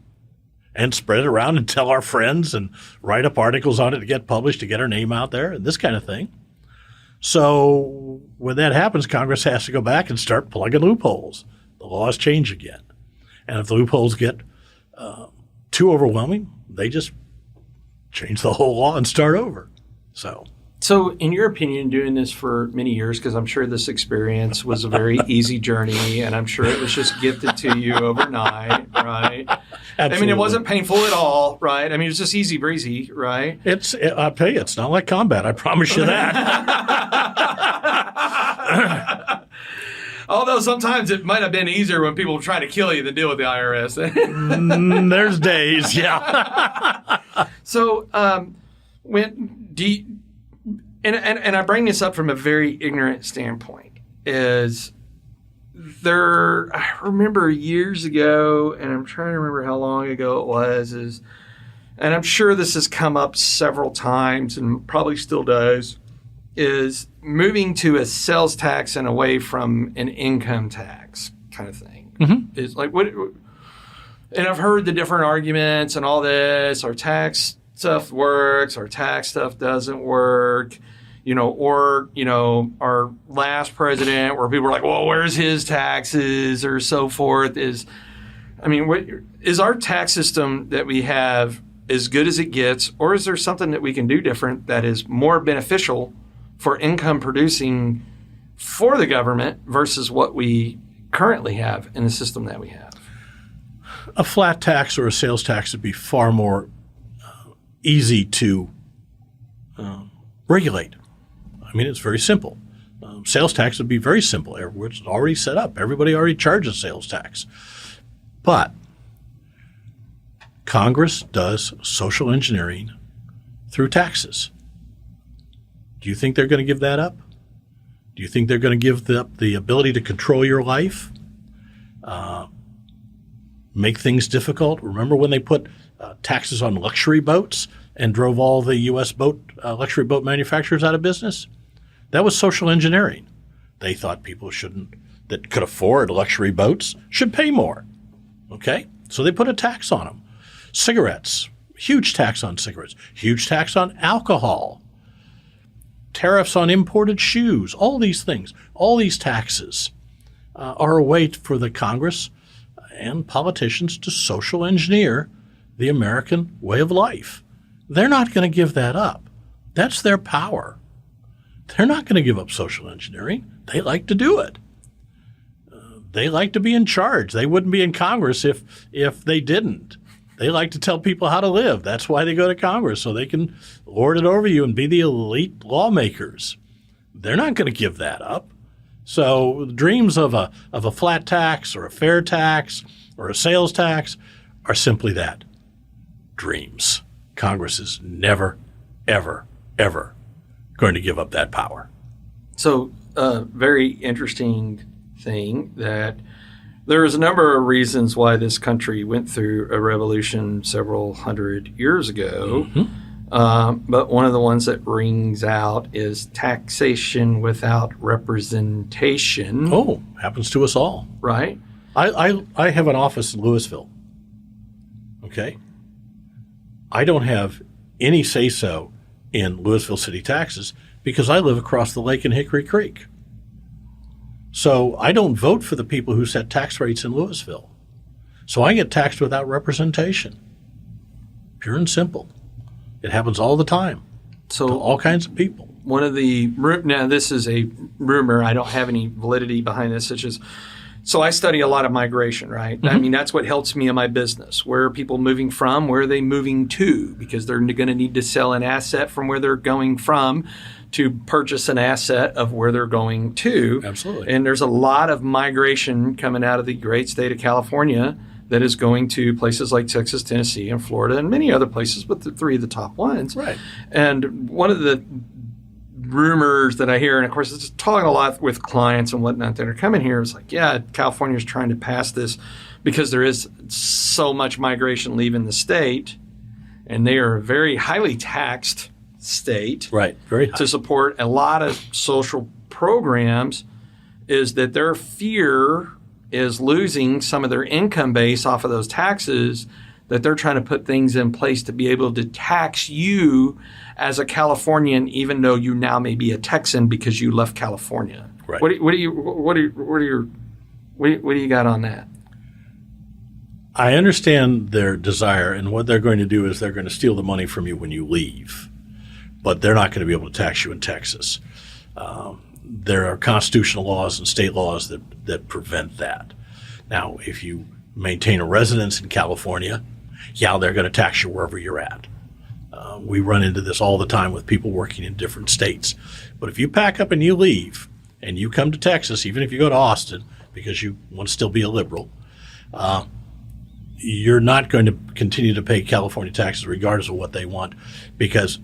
and spread it around and tell our friends and write up articles on it to get published, to get our name out there and this kind of thing. So when that happens, Congress has to go back and start plugging loopholes. The laws change again. And if the loopholes get too overwhelming, they just change the whole law and start over. So in your opinion, doing this for many years, because I'm sure this experience was a very easy journy, and I'm sure it was just gifted to you overnight, right? Absolutely. I mean, it wasn't painful at all, right? I mean, it was just easy breezy, right? I'll tell you, it's not like combat. I promise you that. Although sometimes it might have been easier when people try to kill you than deal with the IRS. There's days, yeah. So, and I bring this up from a very ignorant standpoint, I remember years ago, and I'm trying to remember how long ago it was, and I'm sure this has come up several times and probably still does, is moving to a sales tax and away from an income tax kind of thing. Mm-hmm. It's like, and I've heard the different arguments and all this, our tax stuff works, our tax stuff doesn't work, our last president where people were like, well, where's his taxes or so forth is our tax system that we have as good as it gets, or is there something that we can do different that is more beneficial for income producing for the government versus what we currently have in the system that we have? A flat tax or a sales tax would be far more easy to regulate. I mean, it's very simple. Sales tax would be very simple. It's already set up. Everybody already charges sales tax. But Congress does social engineering through taxes. Do you think they're going to give that up? Do you think they're going to give up the ability to control your life? Make things difficult? Remember when they put taxes on luxury boats and drove all the U.S. luxury boat manufacturers out of business? That was social engineering. They thought people that could afford luxury boats should pay more. Okay? So they put a tax on them. Cigarettes, huge tax on cigarettes, huge tax on alcohol, tariffs on imported shoes, all these things, all these taxes are a way for the Congress and politicians to social engineer the American way of life. They're not going to give that up. That's their power. They're not going to give up social engineering. They like to do it. They like to be in charge. They wouldn't be in Congress if they didn't. They like to tell people how to live. That's why they go to Congress, so they can lord it over you and be the elite lawmakers. They're not going to give that up. So dreams of a flat tax or a fair tax or a sales tax are simply that, dreams. Congress is never, ever, ever going to give up that power. So very interesting thing that There's a number of reasons why this country went through a revolution several hundred years ago. But one of the ones that rings out is taxation without representation. Oh, happens to us all. Right? I have an office in Louisville. Okay? I don't have any say-so in Louisville city taxes because I live across the lake in Hickory Creek. So I don't vote for the people who set tax rates in Louisville. So I get taxed without representation. Pure and simple. It happens all the time to all kinds of people. One of the now this is a rumor. I don't have any validity behind this. It's just so I study a lot of migration, right? I mean, that's what helps me in my business. Where are people moving from? Where are they moving to? Because they're going to need to sell an asset from where they're going from to purchase an asset of where they're going to. Absolutely. And there's a lot of migration coming out of the great state of California that is going to places like Texas, Tennessee, and Florida, and many other places, but the three of the top ones. Right. And one of the rumors that I hear, and of course, it's talking a lot with clients and whatnot that are coming here, is like, yeah, California's trying to pass this because there is so much migration leaving the state, and they are a very highly taxed state. Right. Very high. To support a lot of social programs, is that their fear is losing some of their income base off of those taxes, that they're trying to put things in place to be able to tax you as a Californian, even though you now may be a Texan because you left California. Right. What do you got on that? I understand their desire, and what they're going to do is they're going to steal the money from you when you leave, but they're not going to be able to tax you in Texas. There are constitutional laws and state laws that prevent that. Now, if you maintain a residence in California, yeah, they're going to tax you wherever you're at. We run into this all the time with people working in different states. But if you pack up and you leave and you come to Texas, even if you go to Austin because you want to still be a liberal, you're not going to continue to pay California taxes regardless of what they want, because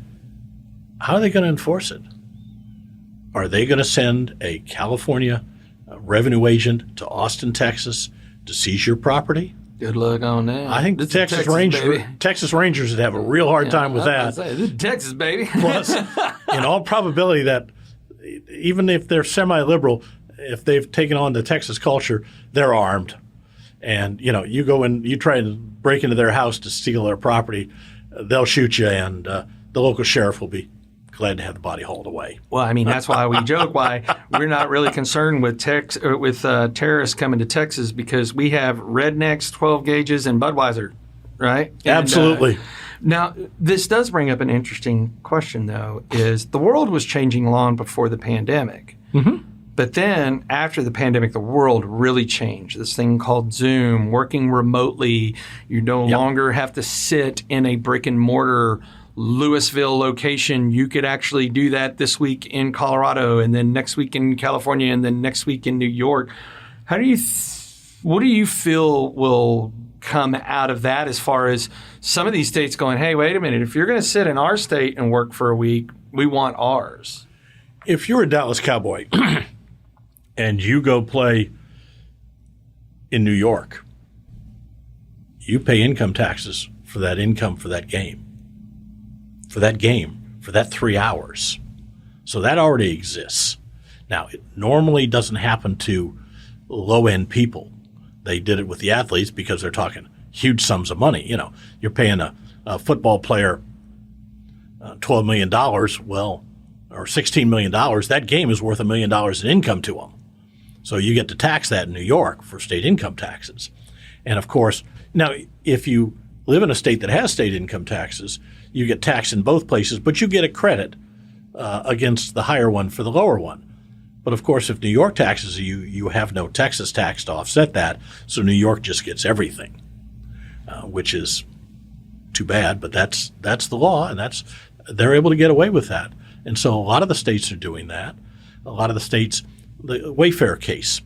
how are they going to enforce it? Are they going to send a California revenue agent to Austin, Texas to seize your property? Good luck on that. I think the Texas Rangers would have a real hard time with that. This is Texas, baby. Plus, in all probability, that even if they're semi-liberal, if they've taken on the Texas culture, they're armed. And, you go and you try to break into their house to steal their property, they'll shoot you, and the local sheriff will be glad to have the body hauled away. Well, I mean, that's why we joke why we're not really concerned with terrorists coming to Texas, because we have rednecks, 12 gauges, and Budweiser, right? And, Absolutely. Now, this does bring up an interesting question, though, is the world was changing long before the pandemic. Mm-hmm. But then after the pandemic, the world really changed. This thing called Zoom, working remotely. You no longer have to sit in a brick and mortar Louisville location. You could actually do that this week in Colorado, and then next week in California, and then next week in New York. What do you feel will come out of that, as far as some of these states going, hey, wait a minute, if you're going to sit in our state and work for a week, we want ours? If you're a Dallas Cowboy and you go play in New York, you pay income taxes for that income for that game. For that 3 hours. So that already exists. Now, it normally doesn't happen to low-end people. They did it with the athletes because they're talking huge sums of money. You're paying a football player $12 million, or $16 million. That game is worth $1 million in income to them. So you get to tax that in New York for state income taxes. And, of course, now if you live in a state that has state income taxes, you get taxed in both places, but you get a credit against the higher one for the lower one. But, of course, if New York taxes you have no Texas tax to offset that, so New York just gets everything, which is too bad. But that's the law, and they're able to get away with that. And so a lot of the states are doing that. A lot of the states, the Wayfair case,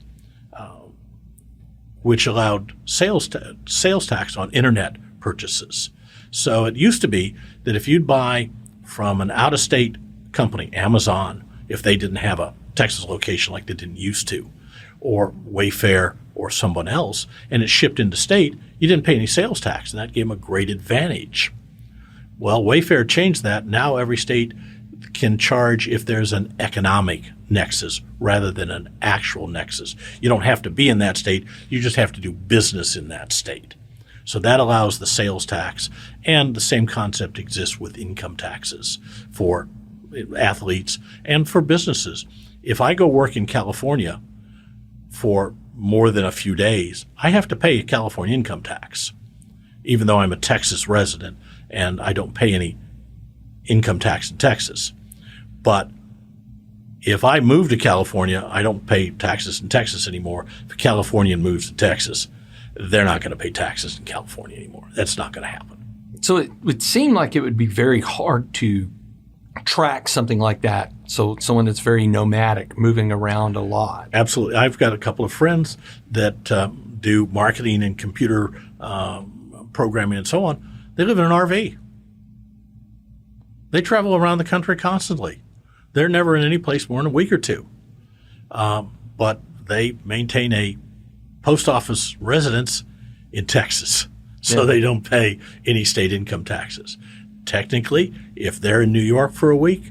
which allowed sales tax on Internet purchases. So it used to be that if you'd buy from an out-of-state company, Amazon, if they didn't have a Texas location like they didn't used to, or Wayfair, or someone else, and it's shipped into state, you didn't pay any sales tax, and that gave them a great advantage. Well, Wayfair changed that. Now every state can charge if there's an economic nexus rather than an actual nexus. You don't have to be in that state. You just have to do business in that state. So that allows the sales tax, and the same concept exists with income taxes for athletes and for businesses. If I go work in California for more than a few days, I have to pay California income tax, even though I'm a Texas resident and I don't pay any income tax in Texas. But if I move to California, I don't pay taxes in Texas anymore. If a Californian moves to Texas, they're not going to pay taxes in California anymore. That's not going to happen. So it would seem like it would be very hard to track something like that. So someone that's very nomadic, moving around a lot. Absolutely. I've got a couple of friends that do marketing and computer programming and so on. They live in an RV. They travel around the country constantly. They're never in any place more than a week or two. But they maintain a post office residence in Texas, so they don't pay any state income taxes. Technically, if they're in New York for a week,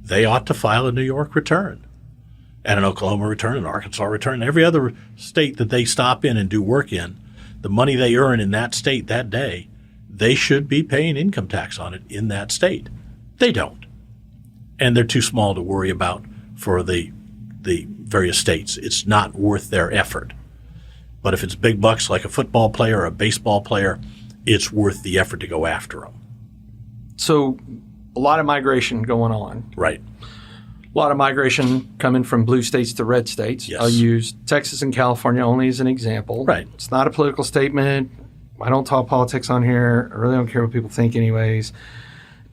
they ought to file a New York return and an Oklahoma return, an Arkansas return, every other state that they stop in and do work in. The money they earn in that state that day, they should be paying income tax on it in that state. They don't. And they're too small to worry about for the various states. It's not worth their effort. But if it's big bucks like a football player or a baseball player, it's worth the effort to go after them. So a lot of migration going on. Right. A lot of migration coming from blue states to red states. Yes. I'll use Texas and California only as an example. Right. It's not a political statement. I don't talk politics on here. I really don't care what people think anyways.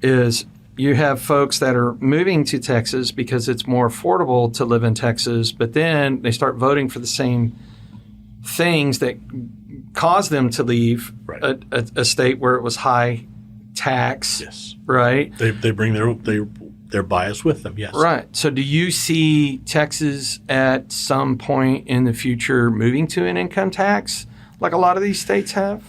Is you have folks that are moving to Texas because it's more affordable to live in Texas, but then they start voting for the same things that cause them to leave a state where it was high tax. Yes. Right. They bring their bias with them. Yes. Right. So do you see Texas at some point in the future moving to an income tax like a lot of these states have?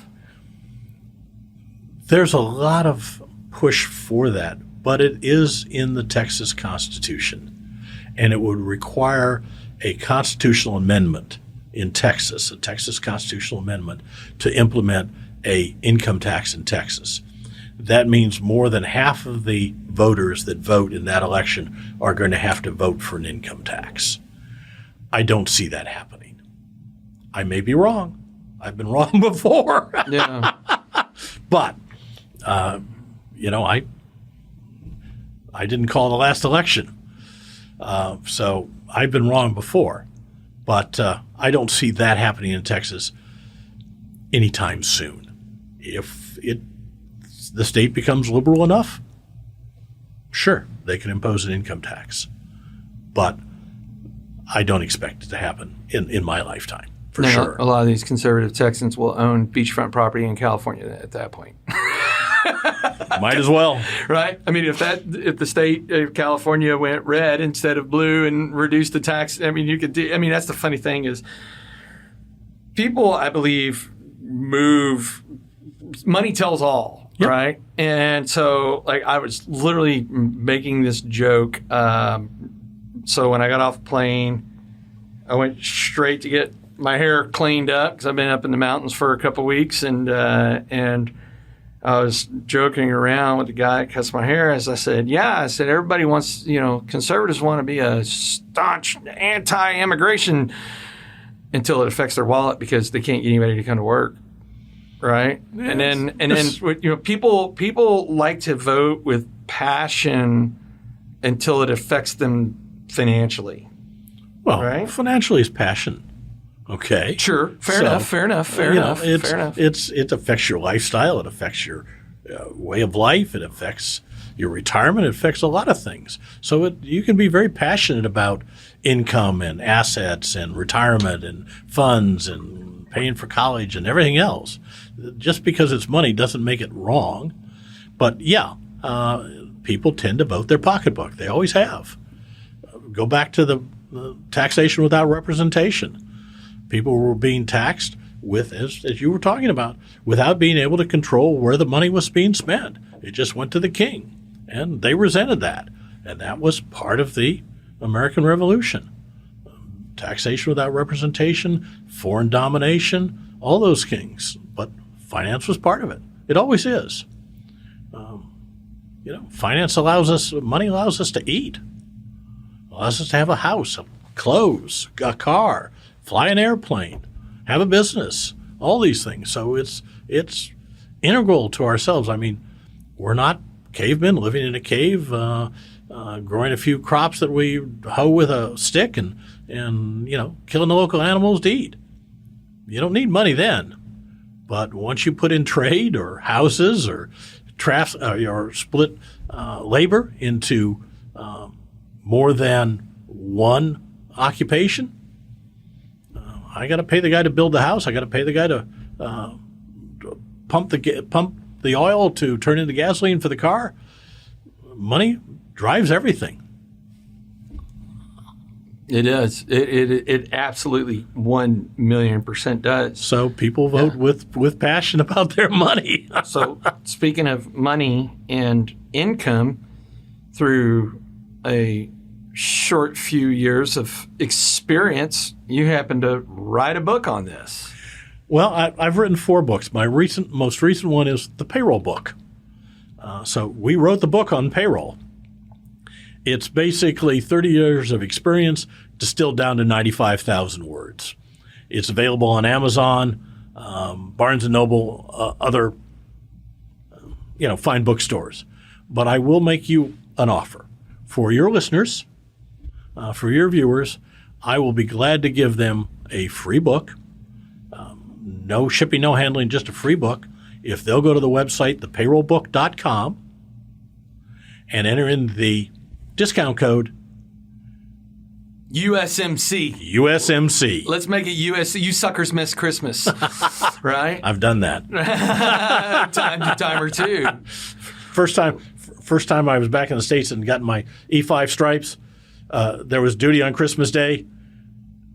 There's a lot of push for that, but it is in the Texas Constitution, and it would require a constitutional amendment in Texas, a Texas constitutional amendment, to implement a income tax in Texas. That means more than half of the voters that vote in that election are going to have to vote for an income tax. I don't see that happening. I may be wrong. I've been wrong before. Yeah. But, I didn't call the last election. So I've been wrong before. But I don't see that happening in Texas anytime soon. If the state becomes liberal enough, sure, they can impose an income tax. But I don't expect it to happen in my lifetime, for sure. A lot of these conservative Texans will own beachfront property in California at that point. Might as well. Right? I mean, if the state of California went red instead of blue and reduced the tax, that's the funny thing is people, I believe, move, money tells all, yep. Right? And so, I was literally making this joke. So when I got off the plane, I went straight to get my hair cleaned up because I've been up in the mountains for a couple weeks, and I was joking around with the guy that cuts my hair as I said, everybody wants, conservatives want to be a staunch anti-immigration until it affects their wallet because they can't get anybody to come to work. Right. Yes. And then people like to vote with passion until it affects them financially. Well, right? Financially is passion. Okay. Sure. Fair enough. It affects your lifestyle. It affects your way of life. It affects your retirement. It affects a lot of things. So you can be very passionate about income and assets and retirement and funds and paying for college and everything else. Just because it's money doesn't make it wrong. But people tend to vote their pocketbook. They always have. Go back to the taxation without representation. people were being taxed with, as you were talking about, without being able to control where the money was being spent. It just went to the king, and they resented that. And that was part of the American Revolution. Taxation without representation, foreign domination, all those things. But finance was part of it. It always is. Money allows us to eat, allows us to have a house, clothes, a car, fly an airplane, have a business, all these things. So it's integral to ourselves. I mean, we're not cavemen living in a cave, growing a few crops that we hoe with a stick and killing the local animals to eat. You don't need money then. But once you put in trade or houses or or split labor into more than one occupation, I got to pay the guy to build the house. I got to pay the guy to pump the oil to turn into gasoline for the car. Money drives everything. It does. It absolutely 1,000,000% does. So people vote with passion about their money. So speaking of money and income, through a short few years of experience, you happen to write a book on this. Well, I've written 4 books. My most recent one is the Payroll Book. So we wrote the book on payroll. It's basically 30 years of experience distilled down to 95,000 words. It's available on Amazon, Barnes & Noble, other fine bookstores. But I will make you an offer. For your listeners, for your viewers, I will be glad to give them a free book. No shipping, no handling, just a free book. If they'll go to the website, thepayrollbook.com, and enter in the discount code USMC. USMC. Let's make it USC. You suckers miss Christmas, right? I've done that. time or two. First time I was back in the States and got my E5 stripes, there was duty on Christmas Day,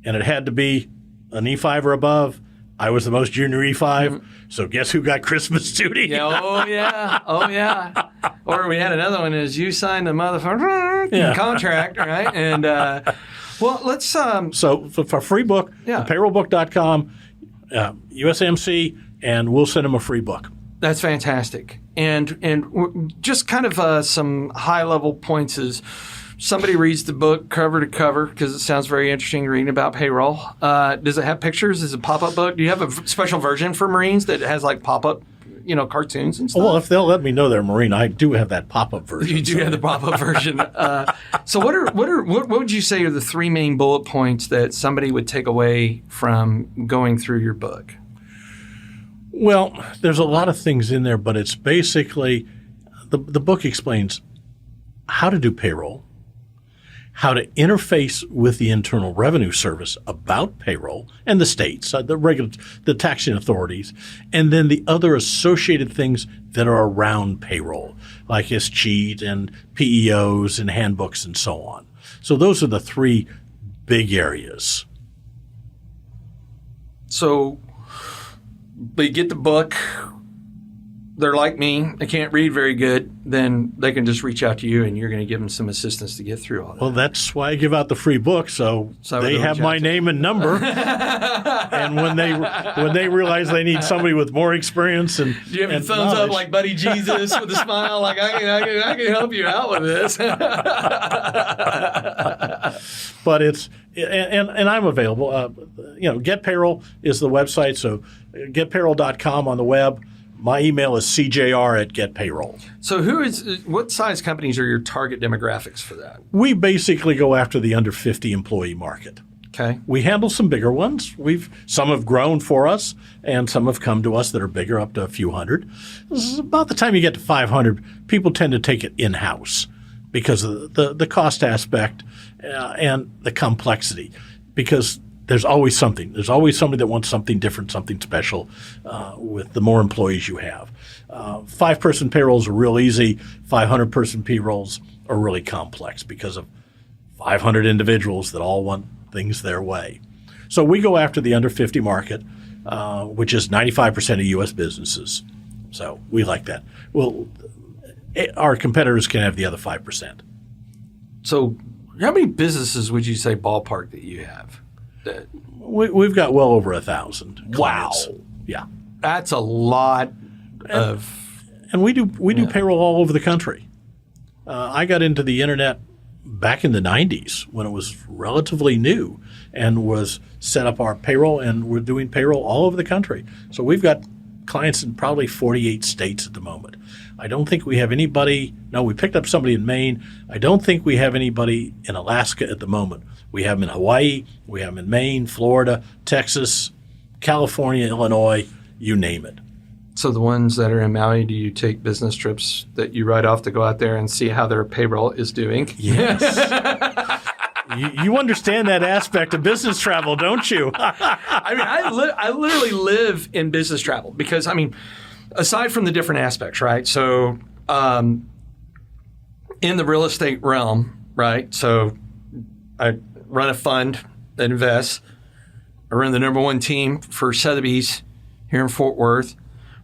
and it had to be an E5 or above. I was the most junior E5, so guess who got Christmas duty? Yeah, oh yeah. Or we had another one is you signed the motherfucker contract, right? And let's So for a free book, payrollbook.com, USMC, and we'll send them a free book. That's fantastic. And just kind of some high level points is somebody reads the book cover to cover because it sounds very interesting reading about payroll. Does it have pictures? Is it a pop-up book? Do you have a special version for Marines that has like pop-up, cartoons and stuff? Well, if they'll let me know they're Marine, I do have that pop-up version. You do have the pop-up version. So what would you say are the 3 main bullet points that somebody would take away from going through your book? Well, there's a lot of things in there, but it's basically the book explains how to do payroll, how to interface with the Internal Revenue Service about payroll and the states, the taxing authorities, and then the other associated things that are around payroll, like escheat and PEOs and handbooks and so on. So those are the 3 big areas. So they get the book. They're like me, they can't read very good, then they can just reach out to you and you're going to give them some assistance to get through all that. Well, that's why I give out the free book, so they have my name and number. And when they realize they need somebody with more experience and do you have a thumbs up like Buddy Jesus with a smile, like I can help you out with this? But it's and I'm available. GetPayroll is the website, so getpayroll.com on the web. My email is cjr@getpayroll. So what size companies are your target demographics for that? We basically go after the under 50 employee market. Okay. We handle some bigger ones. Some have grown for us, and some have come to us that are bigger, up to a few hundred. This is about the time you get to 500, people tend to take it in-house because of the cost aspect and the complexity. Because there's always something. There's always somebody that wants something different, something special with the more employees you have. 5-person payrolls are real easy. 500-person payrolls are really complex because of 500 individuals that all want things their way. So we go after the under 50 market, which is 95% of U.S. businesses. So we like that. Well, our competitors can have the other 5%. So how many businesses would you say ballpark that you have? We've got well over 1,000 clients. Wow. Yeah. That's a lot of... And we do payroll all over the country. I got into the internet back in the 90s when it was relatively new and was set up our payroll, and we're doing payroll all over the country. So we've got clients in probably 48 states at the moment. I don't think we have anybody. No, we picked up somebody in Maine. I don't think we have anybody in Alaska at the moment. We have them in Hawaii. We have them in Maine, Florida, Texas, California, Illinois, you name it. So the ones that are in Maui, do you take business trips that you write off to go out there and see how their payroll is doing? Yes. You understand that aspect of business travel, don't you? I mean, I literally live in business travel because, I mean, aside from the different aspects, right? So in the real estate realm, right? So I run a fund that invests. I run the number one team for Sotheby's here in Fort Worth.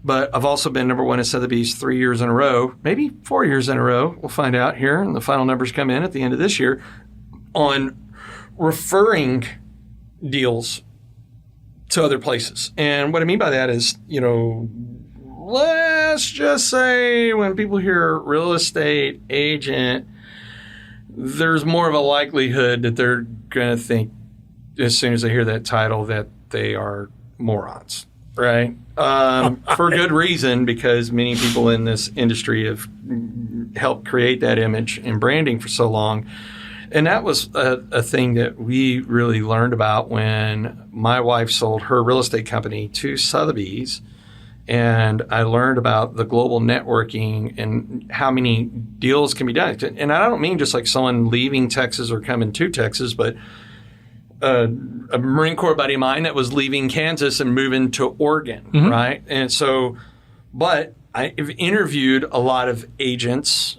But I've also been number one at Sotheby's 3 years in a row, maybe 4 years in a row. We'll find out here, and the final numbers come in at the end of this year on referring deals to other places. And what I mean by that is, you know, let's just say when people hear real estate agent, there's more of a likelihood that they're going to think as soon as they hear that title that they are morons, right? For good reason, because many people in this industry have helped create that image and branding for so long. And that was a thing that we really learned about when my wife sold her real estate company to Sotheby's. And I learned about the global networking and how many deals can be done. And I don't mean just like someone leaving Texas or coming to Texas, but a Marine Corps buddy of mine that was leaving Kansas and moving to Oregon, right? And so, but I've interviewed a lot of agents,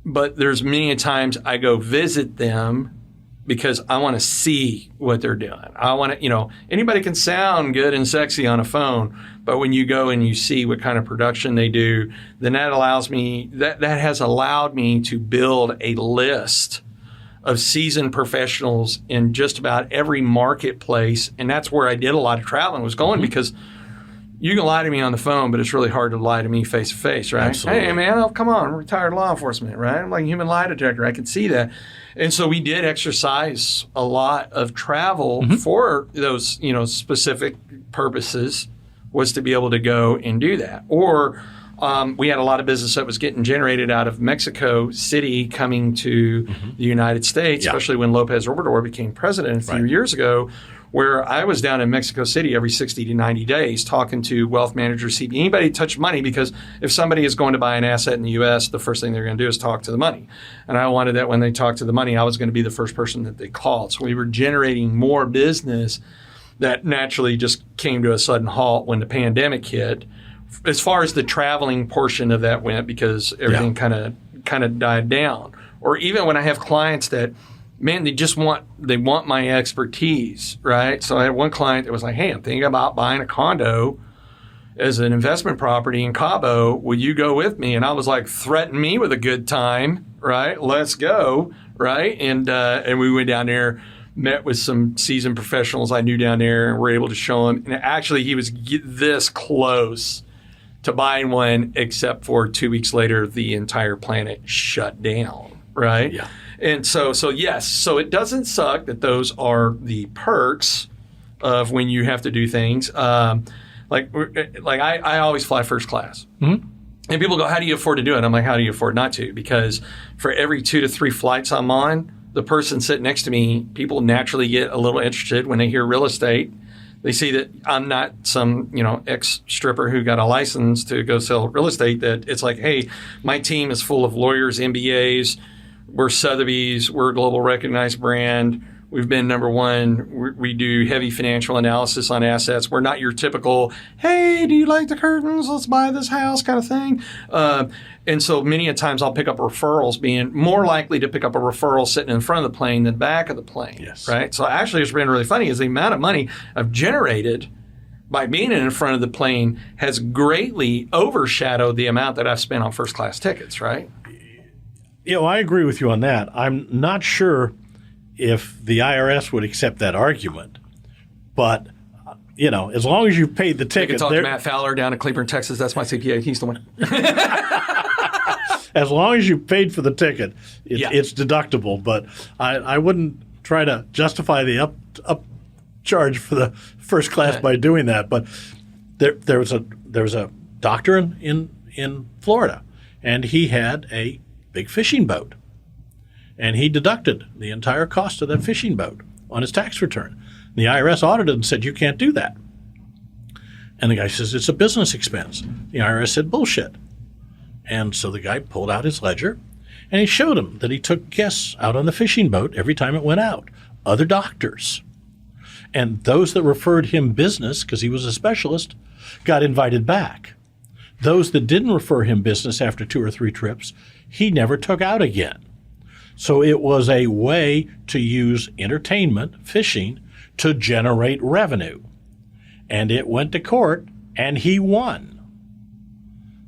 but there's many times I go visit them because I want to see what they're doing. I want to, you know, anybody can sound good and sexy on a phone, but when you go and you see what kind of production they do, then that allows me, that has allowed me to build a list of seasoned professionals in just about every marketplace. And that's where I did a lot of traveling, was going because you can lie to me on the phone, but it's really hard to lie to me face to face, right? Absolutely. Hey, man, oh, come on, I'm retired law enforcement, right? I'm like a human lie detector. I can see that. And so we did exercise a lot of travel for those, you know, specific purposes, was to be able to go and do that. Or we had a lot of business that was getting generated out of Mexico City coming to the United States, especially when Lopez Obrador became president a few years ago, where I was down in Mexico City every 60 to 90 days talking to wealth managers, anybody touch money, because if somebody is going to buy an asset in the U.S., the first thing they're going to do is talk to the money. And I wanted that when they talked to the money, I was going to be the first person that they called. So we were generating more business that naturally just came to a sudden halt when the pandemic hit. As far as the traveling portion of that went, because everything kind of died down. Or even when I have clients that, man, they want my expertise, right? So I had one client that was like, hey, I'm thinking about buying a condo as an investment property in Cabo. Will you go with me? And I was like, threaten me with a good time, right? Let's go, right? And we went down there, met with some seasoned professionals I knew down there, and were able to show him. And actually, he was this close to buying one, except for 2 weeks later, the entire planet shut down, right? Yeah. And so yes, so it doesn't suck that those are the perks of when you have to do things. Like I always fly first class. And people go, how do you afford to do it? I'm like, how do you afford not to? Because for every 2 to 3 flights I'm on, the person sitting next to me, people naturally get a little interested when they hear real estate. They see that I'm not some, you know, ex-stripper who got a license to go sell real estate, that it's like, hey, my team is full of lawyers, MBAs, we're Sotheby's, we're a global recognized brand, We've been number one. We do heavy financial analysis on assets. We're not your typical, hey, do you like the curtains? Let's buy this house kind of thing. And so many a times I'll pick up referrals, being more likely to pick up a referral sitting in front of the plane than back of the plane. Yes. Right? So actually it's been really funny is the amount of money I've generated by being in front of the plane has greatly overshadowed the amount that I've spent on first class tickets, right? I agree with you on that. I'm not sure if the IRS would accept that argument, but as long as you paid the I ticket, can talk to Matt Fowler down in Cleburne, Texas. That's my CPA. He's the one. as long as you paid for the ticket, it's deductible. But I wouldn't try to justify the up charge for the first class by doing that. But there was a doctor in Florida, and he had a big fishing boat, and he deducted the entire cost of that fishing boat on his tax return. The IRS audited and said, you can't do that. And the guy says, it's a business expense. The IRS said, bullshit. And so the guy pulled out his ledger, and he showed him that he took guests out on the fishing boat every time it went out, other doctors. And those that referred him business, because he was a specialist, got invited back. Those that didn't refer him business after 2 or 3 trips, he never took out again. So it was a way to use entertainment, fishing, to generate revenue. And it went to court, and he won.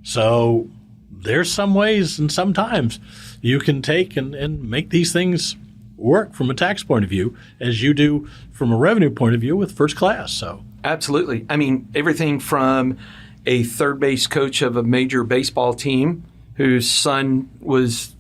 So there's some ways and sometimes you can take and make these things work from a tax point of view as you do from a revenue point of view with first class. So absolutely. I mean, everything from a third base coach of a major baseball team whose son was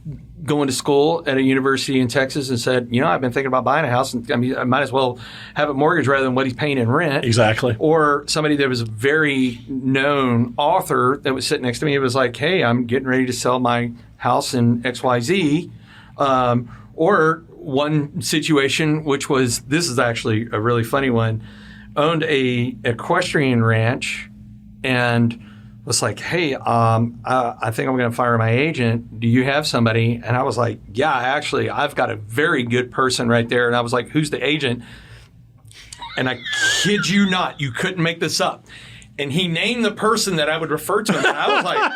going to school at a university in Texas and said, I've been thinking about buying a house, and I might as well have a mortgage rather than what he's paying in rent. Exactly. Or somebody that was a very known author that was sitting next to me. It was like, hey, I'm getting ready to sell my house in XYZ. Or one situation, which was, this is actually a really funny one, owned a equestrian ranch and was like, hey, I think I'm going to fire my agent. Do you have somebody? And I was like, yeah, actually, I've got a very good person right there. And I was like, who's the agent? And I kid you not, you couldn't make this up. And he named the person that I would refer to him. And I was like,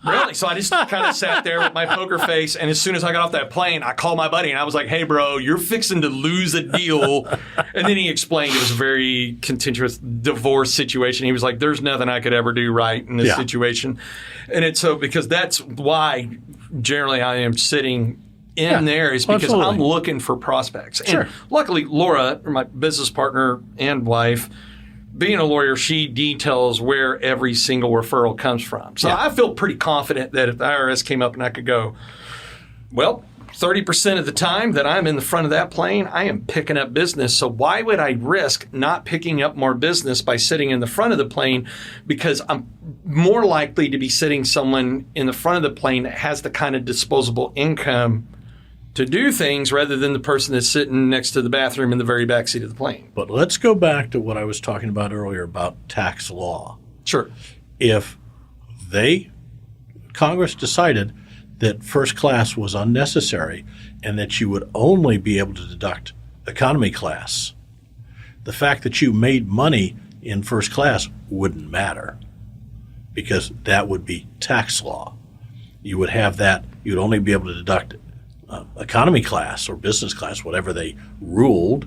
really? So I just kind of sat there with my poker face. And as soon as I got off that plane, I called my buddy and I was like, hey, bro, you're fixing to lose a deal. And then he explained it was a very contentious divorce situation. He was like, there's nothing I could ever do right in this situation. And it's so because that's why generally I am sitting in there is because I'm looking for prospects. And luckily, Laura, my business partner and wife, being a lawyer, she details where every single referral comes from. So I feel pretty confident that if the IRS came up and I could go, well, 30% of the time that I'm in the front of that plane, I am picking up business. So why would I risk not picking up more business by sitting in the front of the plane? Because I'm more likely to be sitting someone in the front of the plane that has the kind of disposable income to do things rather than the person that's sitting next to the bathroom in the very back seat of the plane. But let's go back to what I was talking about earlier about tax law. Sure. If Congress decided that first class was unnecessary and that you would only be able to deduct economy class, the fact that you made money in first class wouldn't matter because that would be tax law. You would have that, you'd only be able to deduct economy class or business class, whatever they ruled,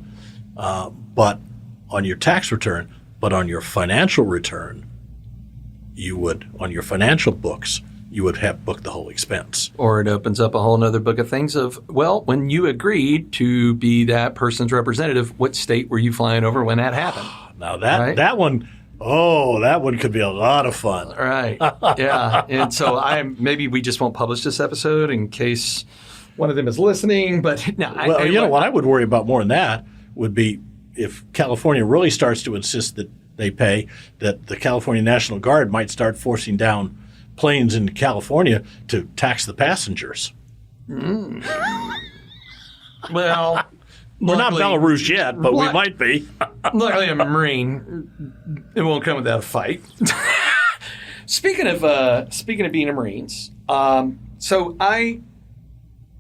but on your tax return, but on your financial return, you would, on your financial books, you would have booked the whole expense. Or it opens up a whole nother book of things of, well, when you agreed to be that person's representative, what state were you flying over when that happened? Now that one could be a lot of fun. Right. Yeah. And so maybe we just won't publish this episode in case one of them is listening, but no. What I would worry about more than that would be if California really starts to insist that they pay, that the California National Guard might start forcing down planes in California to tax the passengers. Well, we're not Belarus yet, but we might be. Luckily, I'm a Marine. It won't come without a fight. Speaking of being a Marines, so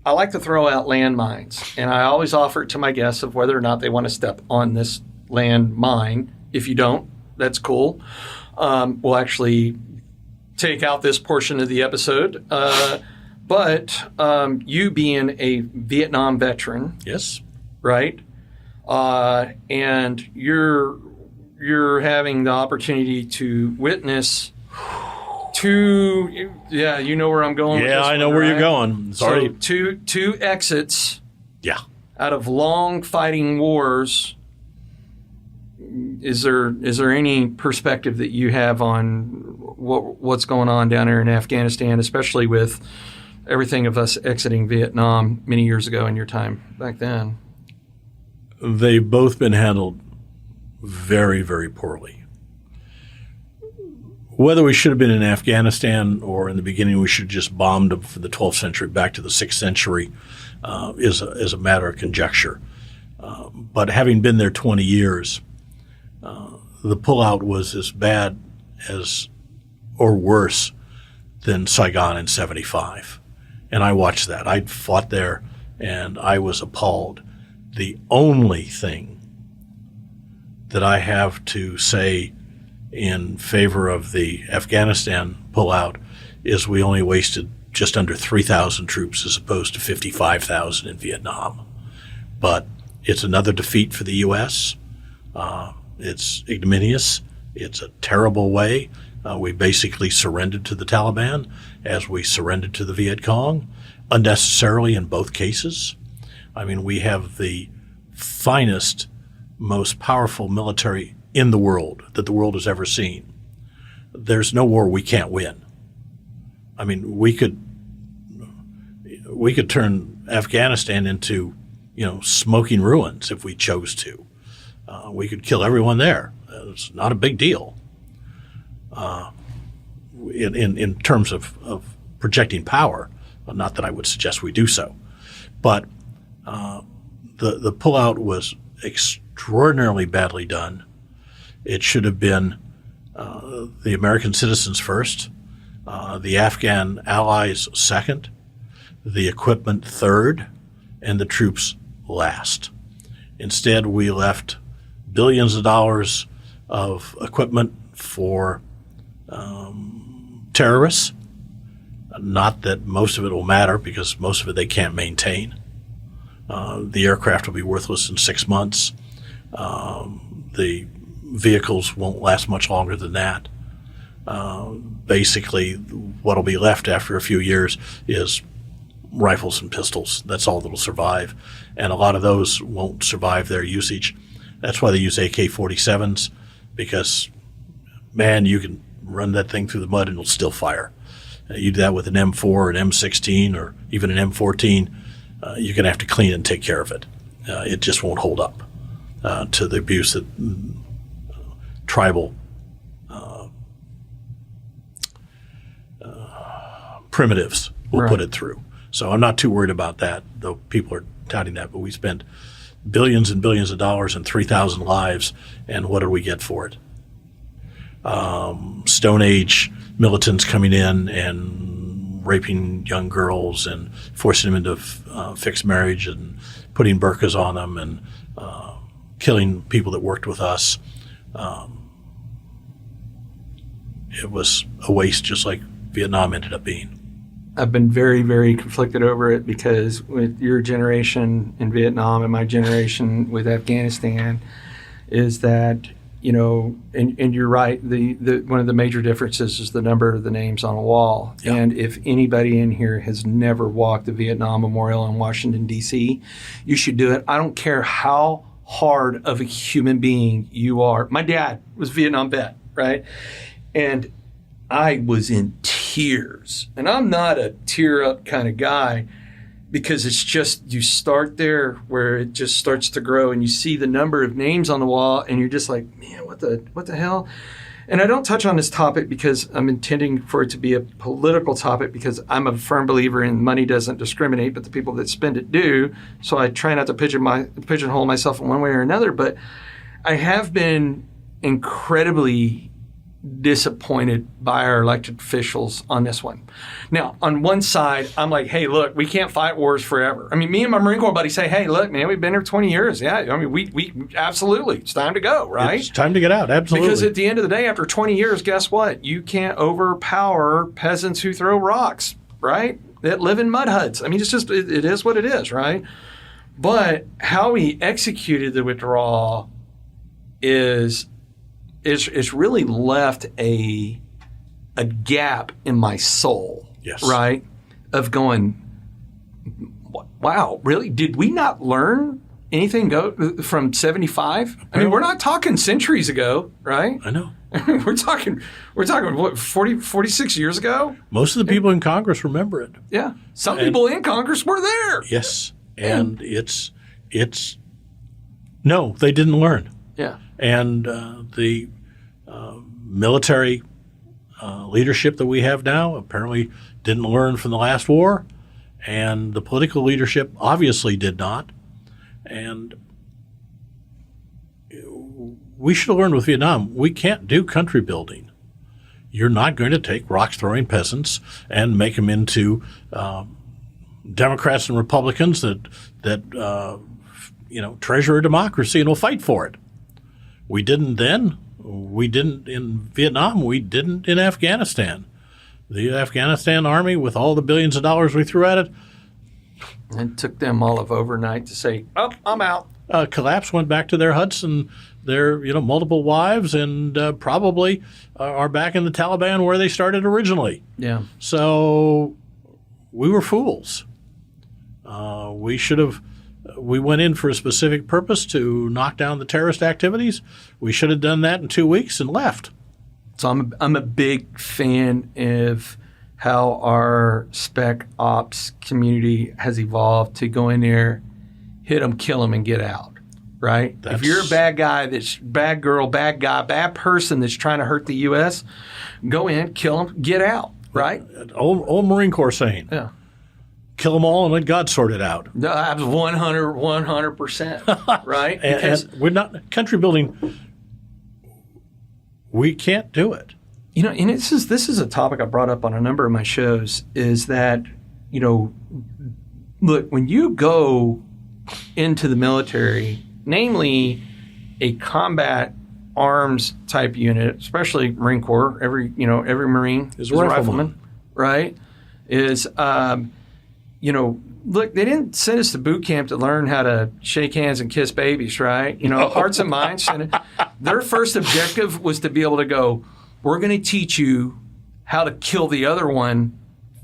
I like to throw out landmines, and I always offer it to my guests of whether or not they want to step on this landmine. If you don't, that's cool. We'll actually take out this portion of the episode. But you being a Vietnam veteran, Yes. right? And you're having the opportunity to witness two. Yeah, you know where I'm going. with Yeah, this I know one, where right? you're going. Sorry. So two exits Yeah. out of long fighting wars. Is there any perspective that you have on what's going on down there in Afghanistan, especially with everything of us exiting Vietnam many years ago in your time back then? They've both been handled very, very poorly. Whether we should have been in Afghanistan or in the beginning we should have just bombed them from the 12th century back to the 6th century is a matter of conjecture. But having been there 20 years, the pullout was as bad as or worse than Saigon in 75. And I watched that. I fought there and I was appalled. The only thing that I have to say in favor of the Afghanistan pullout is we only wasted just under 3,000 troops as opposed to 55,000 in Vietnam. But it's another defeat for the U.S. It's ignominious. It's a terrible way. We basically surrendered to the Taliban as we surrendered to the Viet Cong, unnecessarily in both cases. I mean, we have the finest, most powerful military in the world that the world has ever seen. There's no war we can't win. I mean, we could turn Afghanistan into, smoking ruins if we chose to. We could kill everyone there. It's not a big deal. In terms of projecting power, not that I would suggest we do so, but the pullout was extraordinarily badly done. It should have been the American citizens first, the Afghan allies second, the equipment third, and the troops last. Instead, we left billions of dollars of equipment for terrorists. Not that most of it will matter because most of it they can't maintain. The aircraft will be worthless in 6 months. The vehicles won't last much longer than that. Basically, what will be left after a few years is rifles and pistols. That's all that will survive. And a lot of those won't survive their usage. That's why they use AK-47s because, man, you can run that thing through the mud and it'll still fire. You do that with an M4, an M16, or even an M14, you're going to have to clean and take care of it. It just won't hold up to the abuse that tribal primitives will put it through. So I'm not too worried about that, though people are touting that. But we spent billions and billions of dollars and 3,000 lives, and what did we get for it? Stone Age militants coming in and raping young girls and forcing them into fixed marriage and putting burqas on them and killing people that worked with us. It was a waste, just like Vietnam ended up being. I've been very, very conflicted over it because with your generation in Vietnam and my generation with Afghanistan is that, and you're right, the one of the major differences is the number of the names on a wall. Yeah. And if anybody in here has never walked the Vietnam Memorial in Washington, D.C., you should do it. I don't care how hard of a human being you are. My dad was a Vietnam vet, right? And I was in tears. And I'm not a tear-up kind of guy because it's just you start there where it just starts to grow and you see the number of names on the wall and you're just like, man, what the hell? And I don't touch on this topic because I'm intending for it to be a political topic because I'm a firm believer in money doesn't discriminate, but the people that spend it do. So I try not to pigeonhole myself in one way or another. But I have been incredibly disappointed by our elected officials on this one. Now, on one side, I'm like, hey, look, we can't fight wars forever. I mean, me and my Marine Corps buddies say, hey, look, man, we've been here 20 years. Yeah, I mean, we absolutely, it's time to go, right? It's time to get out, absolutely. Because at the end of the day, after 20 years, guess what? You can't overpower peasants who throw rocks, right? That live in mud huts. I mean, it's just, it is what it is, right? But how we executed the withdrawal is really left a gap in my soul, yes, right? Of going, wow, really? Did we not learn anything go from 75? I mean, we're not talking centuries ago, right? I know. we're talking what, 46 years ago? Most of the people in Congress remember it. Yeah. Some people in Congress were there. Yes. And it's no, they didn't learn. Yeah. And the military leadership that we have now apparently didn't learn from the last war, and the political leadership obviously did not. And we should have learned with Vietnam, we can't do country building. You're not going to take rock-throwing peasants and make them into Democrats and Republicans that treasure a democracy and will fight for it. We didn't then. We didn't in Vietnam. We didn't in Afghanistan. The Afghanistan army, with all the billions of dollars we threw at it, it took them all of overnight to say, "Oh, I'm out." Collapsed, went back to their huts and their multiple wives, and probably are back in the Taliban where they started originally. Yeah. So we were fools. We should have. We went in for a specific purpose to knock down the terrorist activities. We should have done that in 2 weeks and left. So I'm a big fan of how our spec ops community has evolved to go in there, hit them, kill them, and get out. Right? If you're a bad guy, that's bad girl, bad guy, bad person that's trying to hurt the U.S., go in, kill them, get out. Right? Old Marine Corps saying. Yeah. Kill them all and let God sort it out. No, 100%, right? and we're not country building. We can't do it. And this is a topic I brought up on a number of my shows. Is that look, when you go into the military, namely a combat arms type unit, especially Marine Corps, every Marine is a rifleman, right? Look, they didn't send us to boot camp to learn how to shake hands and kiss babies, right? Hearts and minds. Their first objective was to be able to go, we're going to teach you how to kill the other one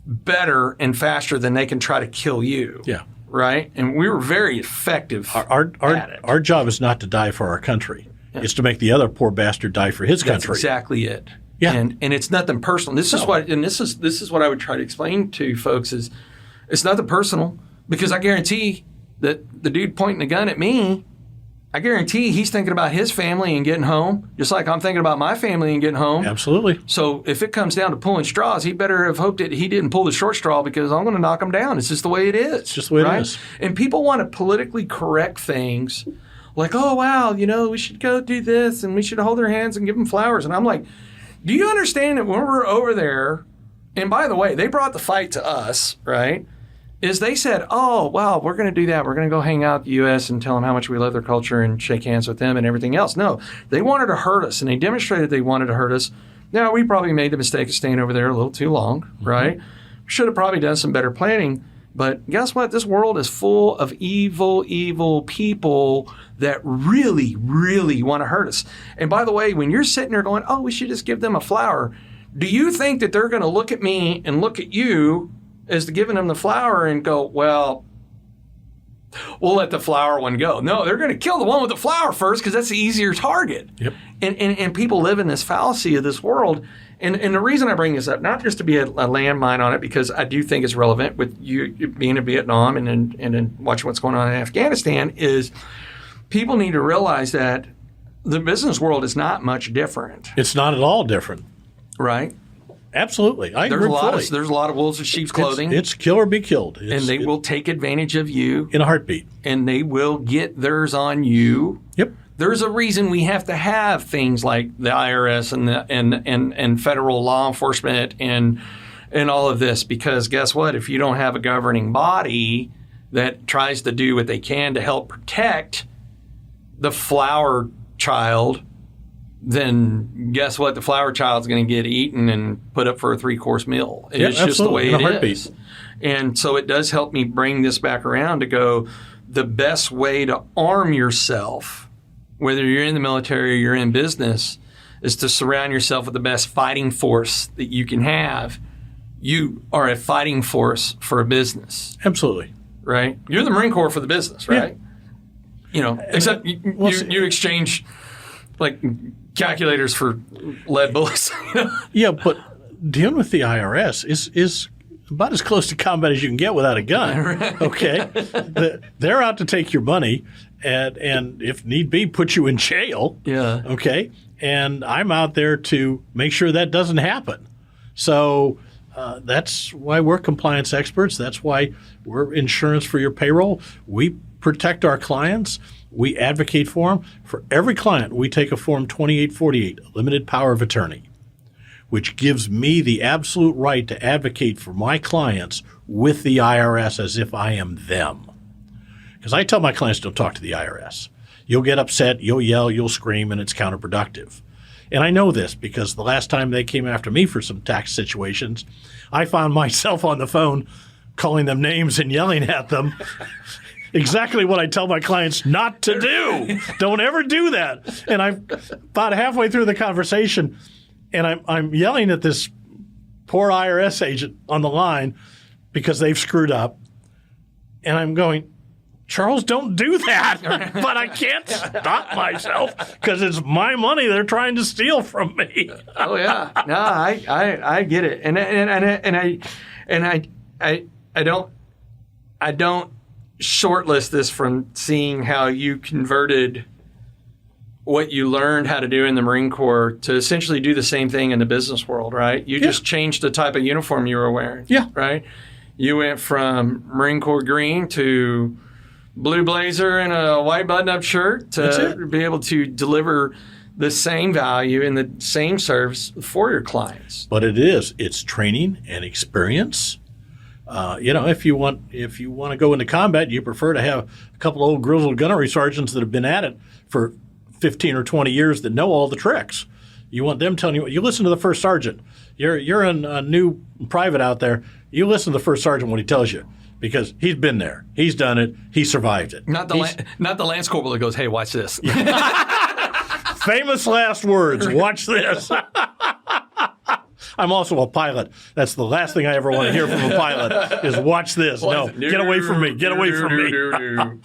better and faster than they can try to kill you. Yeah. Right? And we were very effective at it. Our job is not to die for our country. Yeah. It's to make the other poor bastard die for his country. That's exactly it. Yeah. And it's nothing personal. This is what I would try to explain to folks is it's nothing personal, because I guarantee that the dude pointing the gun at me, I guarantee he's thinking about his family and getting home, just like I'm thinking about my family and getting home. Absolutely. So if it comes down to pulling straws, he better have hoped that he didn't pull the short straw, because I'm going to knock him down. It's just the way it is. It's just the way it is. And people want to politically correct things like, oh, wow, we should go do this and we should hold their hands and give them flowers. And I'm like, do you understand that when we're over there, and by the way, they brought the fight to us, right? Is they said, oh, wow, we're going to do that. We're going to go hang out with the U.S. and tell them how much we love their culture and shake hands with them and everything else. No, they wanted to hurt us, and they demonstrated they wanted to hurt us. Now, we probably made the mistake of staying over there a little too long, right? Should have probably done some better planning. But guess what? This world is full of evil, evil people that really, really want to hurt us. And by the way, when you're sitting there going, oh, we should just give them a flower, do you think that they're going to look at me and look at you as to giving them the flower and go, well, we'll let the flower one go? No, they're going to kill the one with the flower first, because that's the easier target. Yep. And people live in this fallacy of this world. And the reason I bring this up, not just to be a landmine on it, because I do think it's relevant with you being in Vietnam and then watching what's going on in Afghanistan, is people need to realize that the business world is not much different. It's not at all different. Right? Absolutely. There's a lot of wolves in sheep's clothing. It's kill or be killed. And they will take advantage of you. In a heartbeat. And they will get theirs on you. Yep. There's a reason we have to have things like the IRS and federal law enforcement and all of this, because guess what? If you don't have a governing body that tries to do what they can to help protect the flower child, then guess what? The flower child's going to get eaten and put up for a 3-course meal. It's just the way it is. And so it does help me bring this back around to go, the best way to arm yourself, whether you're in the military or you're in business, is to surround yourself with the best fighting force that you can have. You are a fighting force for a business. Absolutely. Right? You're the Marine Corps for the business, right? Yeah. Except you exchange like calculators for lead bullets. Yeah, but dealing with the IRS is about as close to combat as you can get without a gun. Right. Okay? They're out to take your money and if need be, put you in jail. Yeah. Okay? And I'm out there to make sure that doesn't happen. So that's why we're compliance experts. That's why we're insurance for your payroll. We protect our clients. We advocate for them. For every client, we take a Form 2848, a limited power of attorney, which gives me the absolute right to advocate for my clients with the IRS as if I am them. Because I tell my clients, don't talk to the IRS. You'll get upset, you'll yell, you'll scream, and it's counterproductive. And I know this because the last time they came after me for some tax situations, I found myself on the phone calling them names and yelling at them. Exactly what I tell my clients not to do. Don't ever do that. And I'm about halfway through the conversation, and I'm yelling at this poor IRS agent on the line because they've screwed up. And I'm going, Charles, don't do that. But I can't stop myself because it's my money they're trying to steal from me. Oh yeah, no, I get it, and I don't shortlist this from seeing how you converted what you learned how to do in the Marine Corps to essentially do the same thing in the business world, right? You just changed the type of uniform you were wearing. Yeah. Right? You went from Marine Corps green to blue blazer and a white button-up shirt to be able to deliver the same value and the same service for your clients. But it's training and experience. If you want to go into combat, you prefer to have a couple of old grizzled gunnery sergeants that have been at it for 15 or 20 years that know all the tricks. You want them telling you. You listen to the first sergeant. You're a new private out there. You listen to the first sergeant when he tells you because he's been there. He's done it. He survived it. Not the Lance Corporal that goes, "Hey, watch this." Famous last words. Watch this. I'm also a pilot. That's the last thing I ever want to hear from a pilot is watch this. No, get away from me. Get away from me.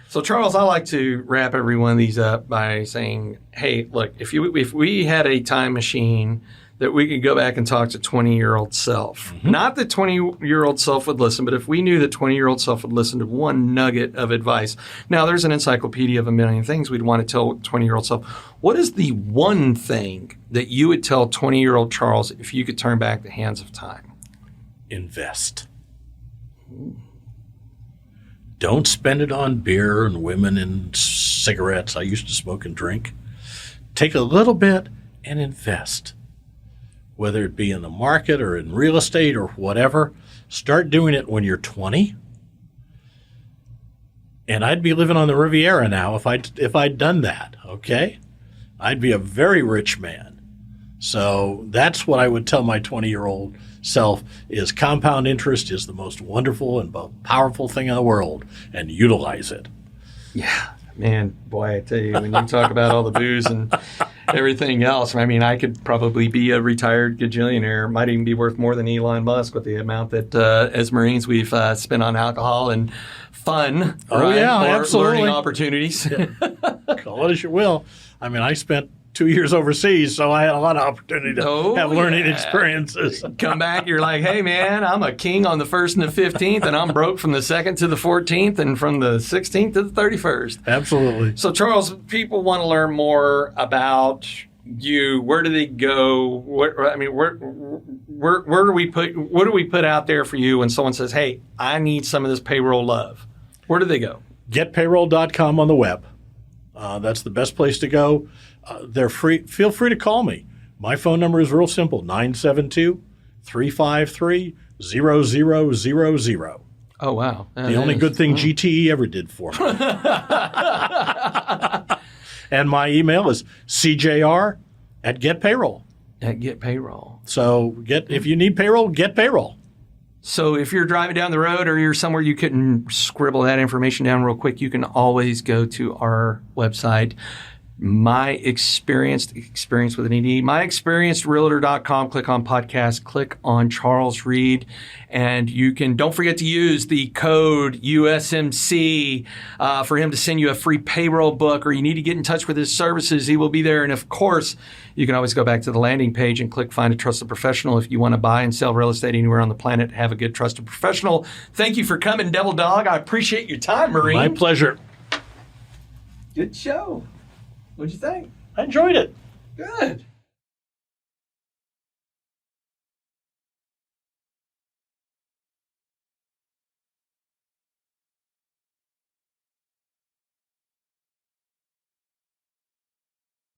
So, Charles, I like to wrap every one of these up by saying, hey, look, if we had a time machine that we could go back and talk to 20-year-old self, not that 20-year-old self would listen, but if we knew that 20-year-old self would listen to one nugget of advice. Now, there's an encyclopedia of a million things we'd want to tell 20-year-old self. What is the one thing that you would tell 20-year-old Charles if you could turn back the hands of time? Invest. Don't spend it on beer and women and cigarettes. I used to smoke and drink. Take a little bit and invest. Whether it be in the market or in real estate or whatever, start doing it when you're 20. And I'd be living on the Riviera now if I'd done that, okay? I'd be a very rich man. So that's what I would tell my 20-year-old self is compound interest is the most wonderful and powerful thing in the world, and utilize it. Yeah. Man, boy, I tell you, when you talk about all the booze and everything else, I mean, I could probably be a retired gajillionaire. Might even be worth more than Elon Musk with the amount that, as Marines, we've spent on alcohol and fun. Oh, right? yeah, or absolutely. learning opportunities. Call it as you will. I mean, I spent 2 years overseas, so I had a lot of opportunity to have learning experiences. Come back, you're like, hey, man, I'm a king on the 1st and the 15th, and I'm broke from the 2nd to the 14th and from the 16th to the 31st. Absolutely. So, Charles, people want to learn more about you. Where do they go? Where do we put? What do we put out there for you when someone says, hey, I need some of this payroll love? Where do they go? GetPayroll.com on the web. That's the best place to go. They're free. Feel free to call me. My phone number is real simple, 972-353-0000. Oh, wow. The only good thing GTE ever did for me. And my email is cjr@GetPayroll. At GetPayroll. So if you need payroll, get payroll. So if you're driving down the road or you're somewhere you couldn't scribble that information down real quick, you can always go to our website, experience with an ED, myexperiencedrealtor.com, click on podcast, click on Charles Reed, and you can, don't forget to use the code USMC for him to send you a free payroll book, or you need to get in touch with his services. He will be there. And of course, you can always go back to the landing page and click Find a Trusted Professional if you want to buy and sell real estate anywhere on the planet. Have a good trusted professional. Thank you for coming, Devil Dog. I appreciate your time, Marine. My pleasure. Good show. What'd you think? I enjoyed it. Good.